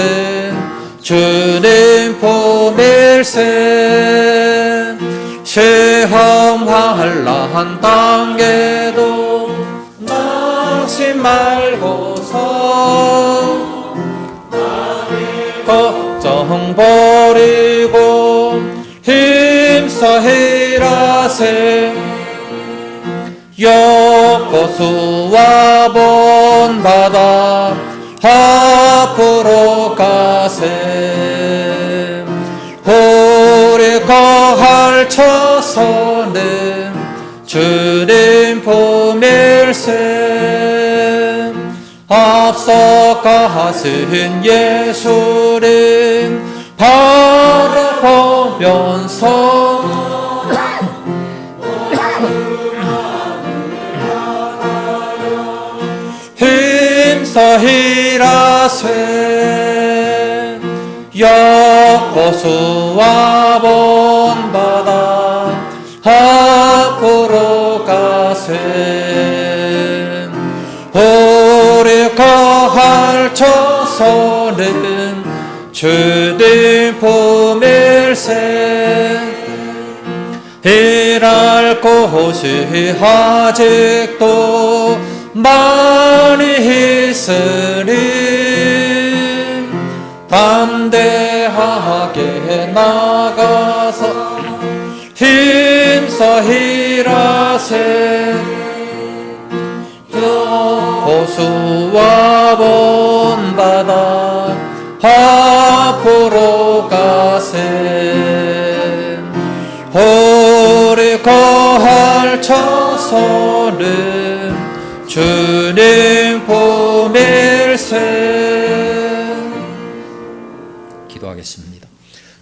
Speaker 1: 주님 품일세. 시험 환난 땅에도 낙심 말고서 걱정 버리고 힘써 일하세. 여호수아 본받아 앞으로 가세. 우리 거할 처소는 주님 품일세. 앞서 가신 예수님 바라보면서 힘써 일하세. 여호수아 본받아 앞으로 가세. 우리 거할 처소는 주님 품일세. 일할 곳이 아직도 많이 있으니 담대하게 나가서 힘써 일하세. 여호수아 본받아 앞으로 가세. 우리 거할 처소는 주님 품일세. 기도하겠습니다.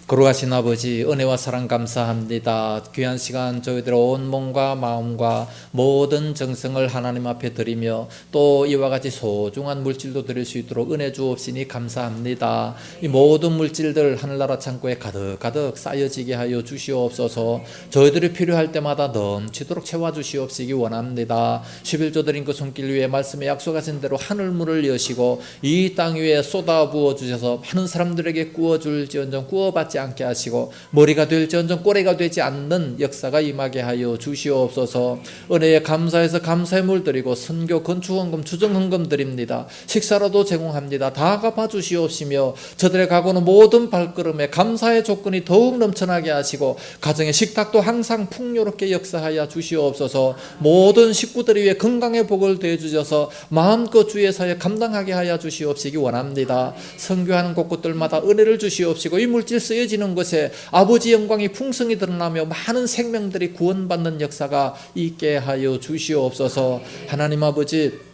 Speaker 1: 거룩하신 아버지, 은혜와 사랑 감사합니다. 귀한 시간 저희들의 온 몸과 마음과 모든 정성을 하나님 앞에 드리며 또 이와 같이 소중한 물질도 드릴 수 있도록 은혜 주옵시니 감사합니다. 이 모든 물질들 하늘나라 창고에 가득가득 쌓여지게 하여 주시옵소서. 저희들이 필요할 때마다 넘치도록 채워주시옵시기 원합니다. 11조 드린 그 손길 위에 말씀에 약속하신 대로 하늘문을 여시고 이 땅 위에 쏟아부어 주셔서 많은 사람들에게 구워줄지언정 구워받지 않게 하시고 머리가 될지언정 꼬리가 되지 않는 역사가 임하게 하여 주시옵소서. 은혜에 감사해서 감사의 물 드리고 선교 건축헌금 주정헌금 드립니다. 식사라도 제공합니다. 다 갚아 주시옵시며 저들의 가고는 모든 발걸음에 감사의 조건이 더욱 넘쳐나게 하시고 가정의 식탁도 항상 풍요롭게 역사하여 주시옵소서. 모든 식구들이 위해 건강의 복을 더해 주셔서 마음껏 주의 사역 감당하게 하여 주시옵시기 원합니다. 선교하는 곳곳들마다 은혜를 주시옵시고 이 물질 쓰여지는 것에 아버지 영광이 풍성히 드러나며 많은 생명들이 구원받는 역사가 있게 하여 주시옵소서. 하나님 아버지,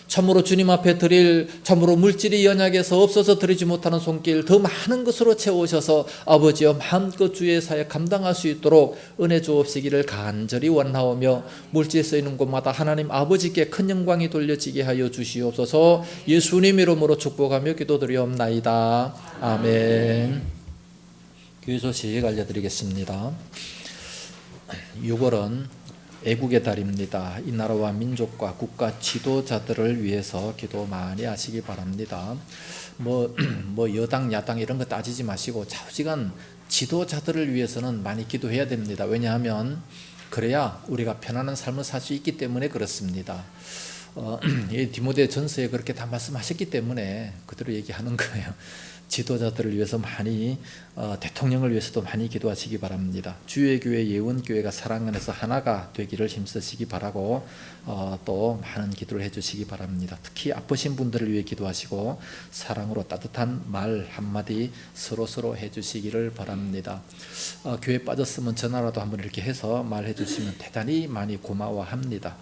Speaker 1: 참으로 주님 앞에 드릴 참으로 물질이 연약해서 없어서 드리지 못하는 손길 더 많은 것으로 채우셔서 아버지여 마음껏 주의 사역 감당할 수 있도록 은혜 주옵시기를 간절히 원하오며 물질 쓰이는 곳마다 하나님 아버지께 큰 영광이 돌려지게 하여 주시옵소서. 예수님 이름으로 축복하며 기도드리옵나이다. 아멘. 교회 소식 알려드리겠습니다. 6월은 애국의 달입니다. 이 나라와 민족과 국가 지도자들을 위해서 기도 많이 하시기 바랍니다. 뭐 여당 야당 이런 거 따지지 마시고 좌우지간 지도자들을 위해서는 많이 기도해야 됩니다. 왜냐하면 그래야 우리가 편안한 삶을 살 수 있기 때문에 그렇습니다. 디모데 전서에 그렇게 다 말씀하셨기 때문에 그대로 얘기하는 거예요. 지도자들을 위해서 많이 대통령을 위해서도 많이 기도하시기 바랍니다. 주의 교회 예원교회가 사랑 안에서 하나가 되기를 힘쓰시기 바라고 또 많은 기도를 해주시기 바랍니다. 특히 아프신 분들을 위해 기도하시고 사랑으로 따뜻한 말 한마디 서로 해주시기를 바랍니다. 교회 빠졌으면 전화라도 한번 이렇게 해서 말해주시면 대단히 많이 고마워합니다.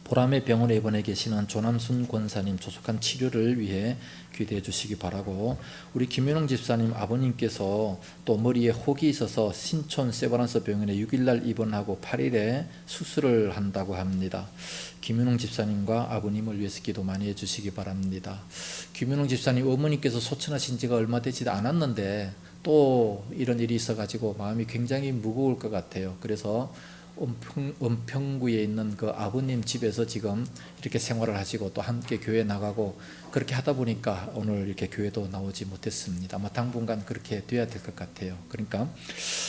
Speaker 1: 보람의 병원에 입원해 계시는 조남순 권사님 조속한 치료를 위해 기도해 주시기 바라고, 우리 김윤홍 집사님 아버님께서 또 머리에 혹이 있어서 신촌 세브란스 병원에 6일날 입원하고 8일에 수술을 한다고 합니다. 김윤홍 집사님과 아버님을 위해서 기도 많이 해주시기 바랍니다. 김윤홍 집사님 어머니께서 소천하신 지가 얼마 되지 않았는데 또 이런 일이 있어가지고 마음이 굉장히 무거울 것 같아요. 그래서 은평구에 있는 그 아버님 집에서 지금 이렇게 생활을 하시고 또 함께 교회 나가고 그렇게 하다 보니까 오늘 이렇게 교회도 나오지 못했습니다. 아마 당분간 그렇게 돼야 될 것 같아요. 그러니까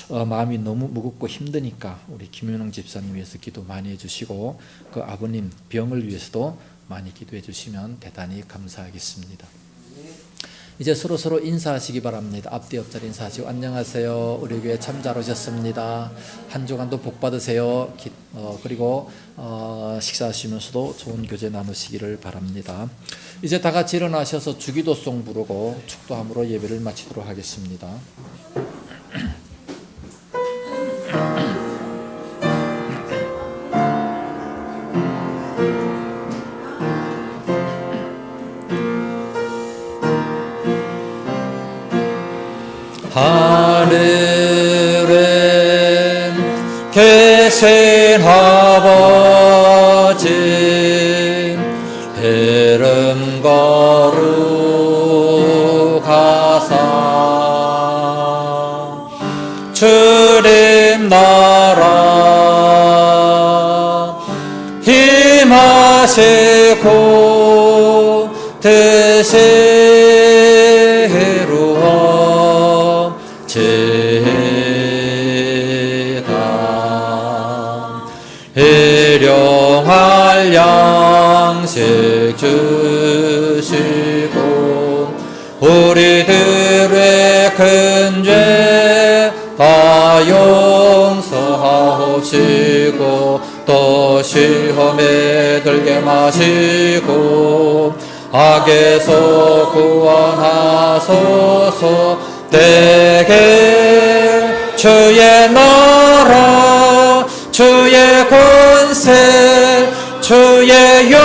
Speaker 1: 마음이 너무 무겁고 힘드니까 우리 김윤홍 집사님 위해서 기도 많이 해주시고 그 아버님 병을 위해서도 많이 기도해 주시면 대단히 감사하겠습니다. 이제 서로 인사하시기 바랍니다. 앞뒤 옆자리 인사하시고 안녕하세요. 우리 교회 참 잘 오셨습니다. 한 주간도 복 받으세요. 그리고 식사하시면서도 좋은 교제 나누시기를 바랍니다. 이제 다 같이 일어나셔서 주기도송 부르고 축도함으로 예배를 마치도록 하겠습니다. 하늘에 계신 아버지 이름 거룩하사 주님 나라 임하시고 뜻이 일용할 양식 주시고 우리들의 큰 죄 다 용서하옵시고 또 시험에 들게 마시고 악에서 구원하소서. 내게 주의 나라 주의 권세 주의 영광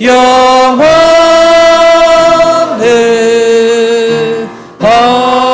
Speaker 1: 영원히 아멘.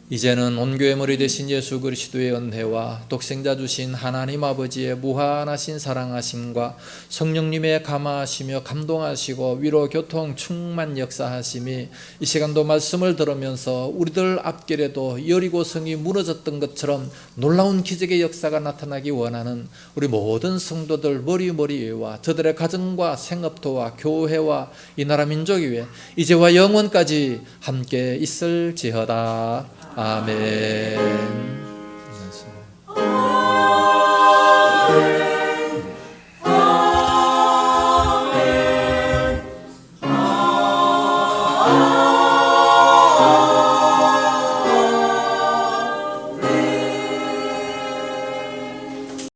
Speaker 1: 이 이제는 온교의 머리 되신 예수 그리스도의 은혜와 독생자 주신 하나님 아버지의 무한하신 사랑하심과 성령님의 감화하시며 감동하시고 위로 교통 충만 역사하심이 이 시간도 말씀을 들으면서 우리들 앞길에도 여리고성이 무너졌던 것처럼 놀라운 기적의 역사가 나타나기 원하는 우리 모든 성도들 머리머리와 저들의 가정과 생업토와 교회와 이 나라 민족 위에 이제와 영원까지 함께 있을지어다. 아멘.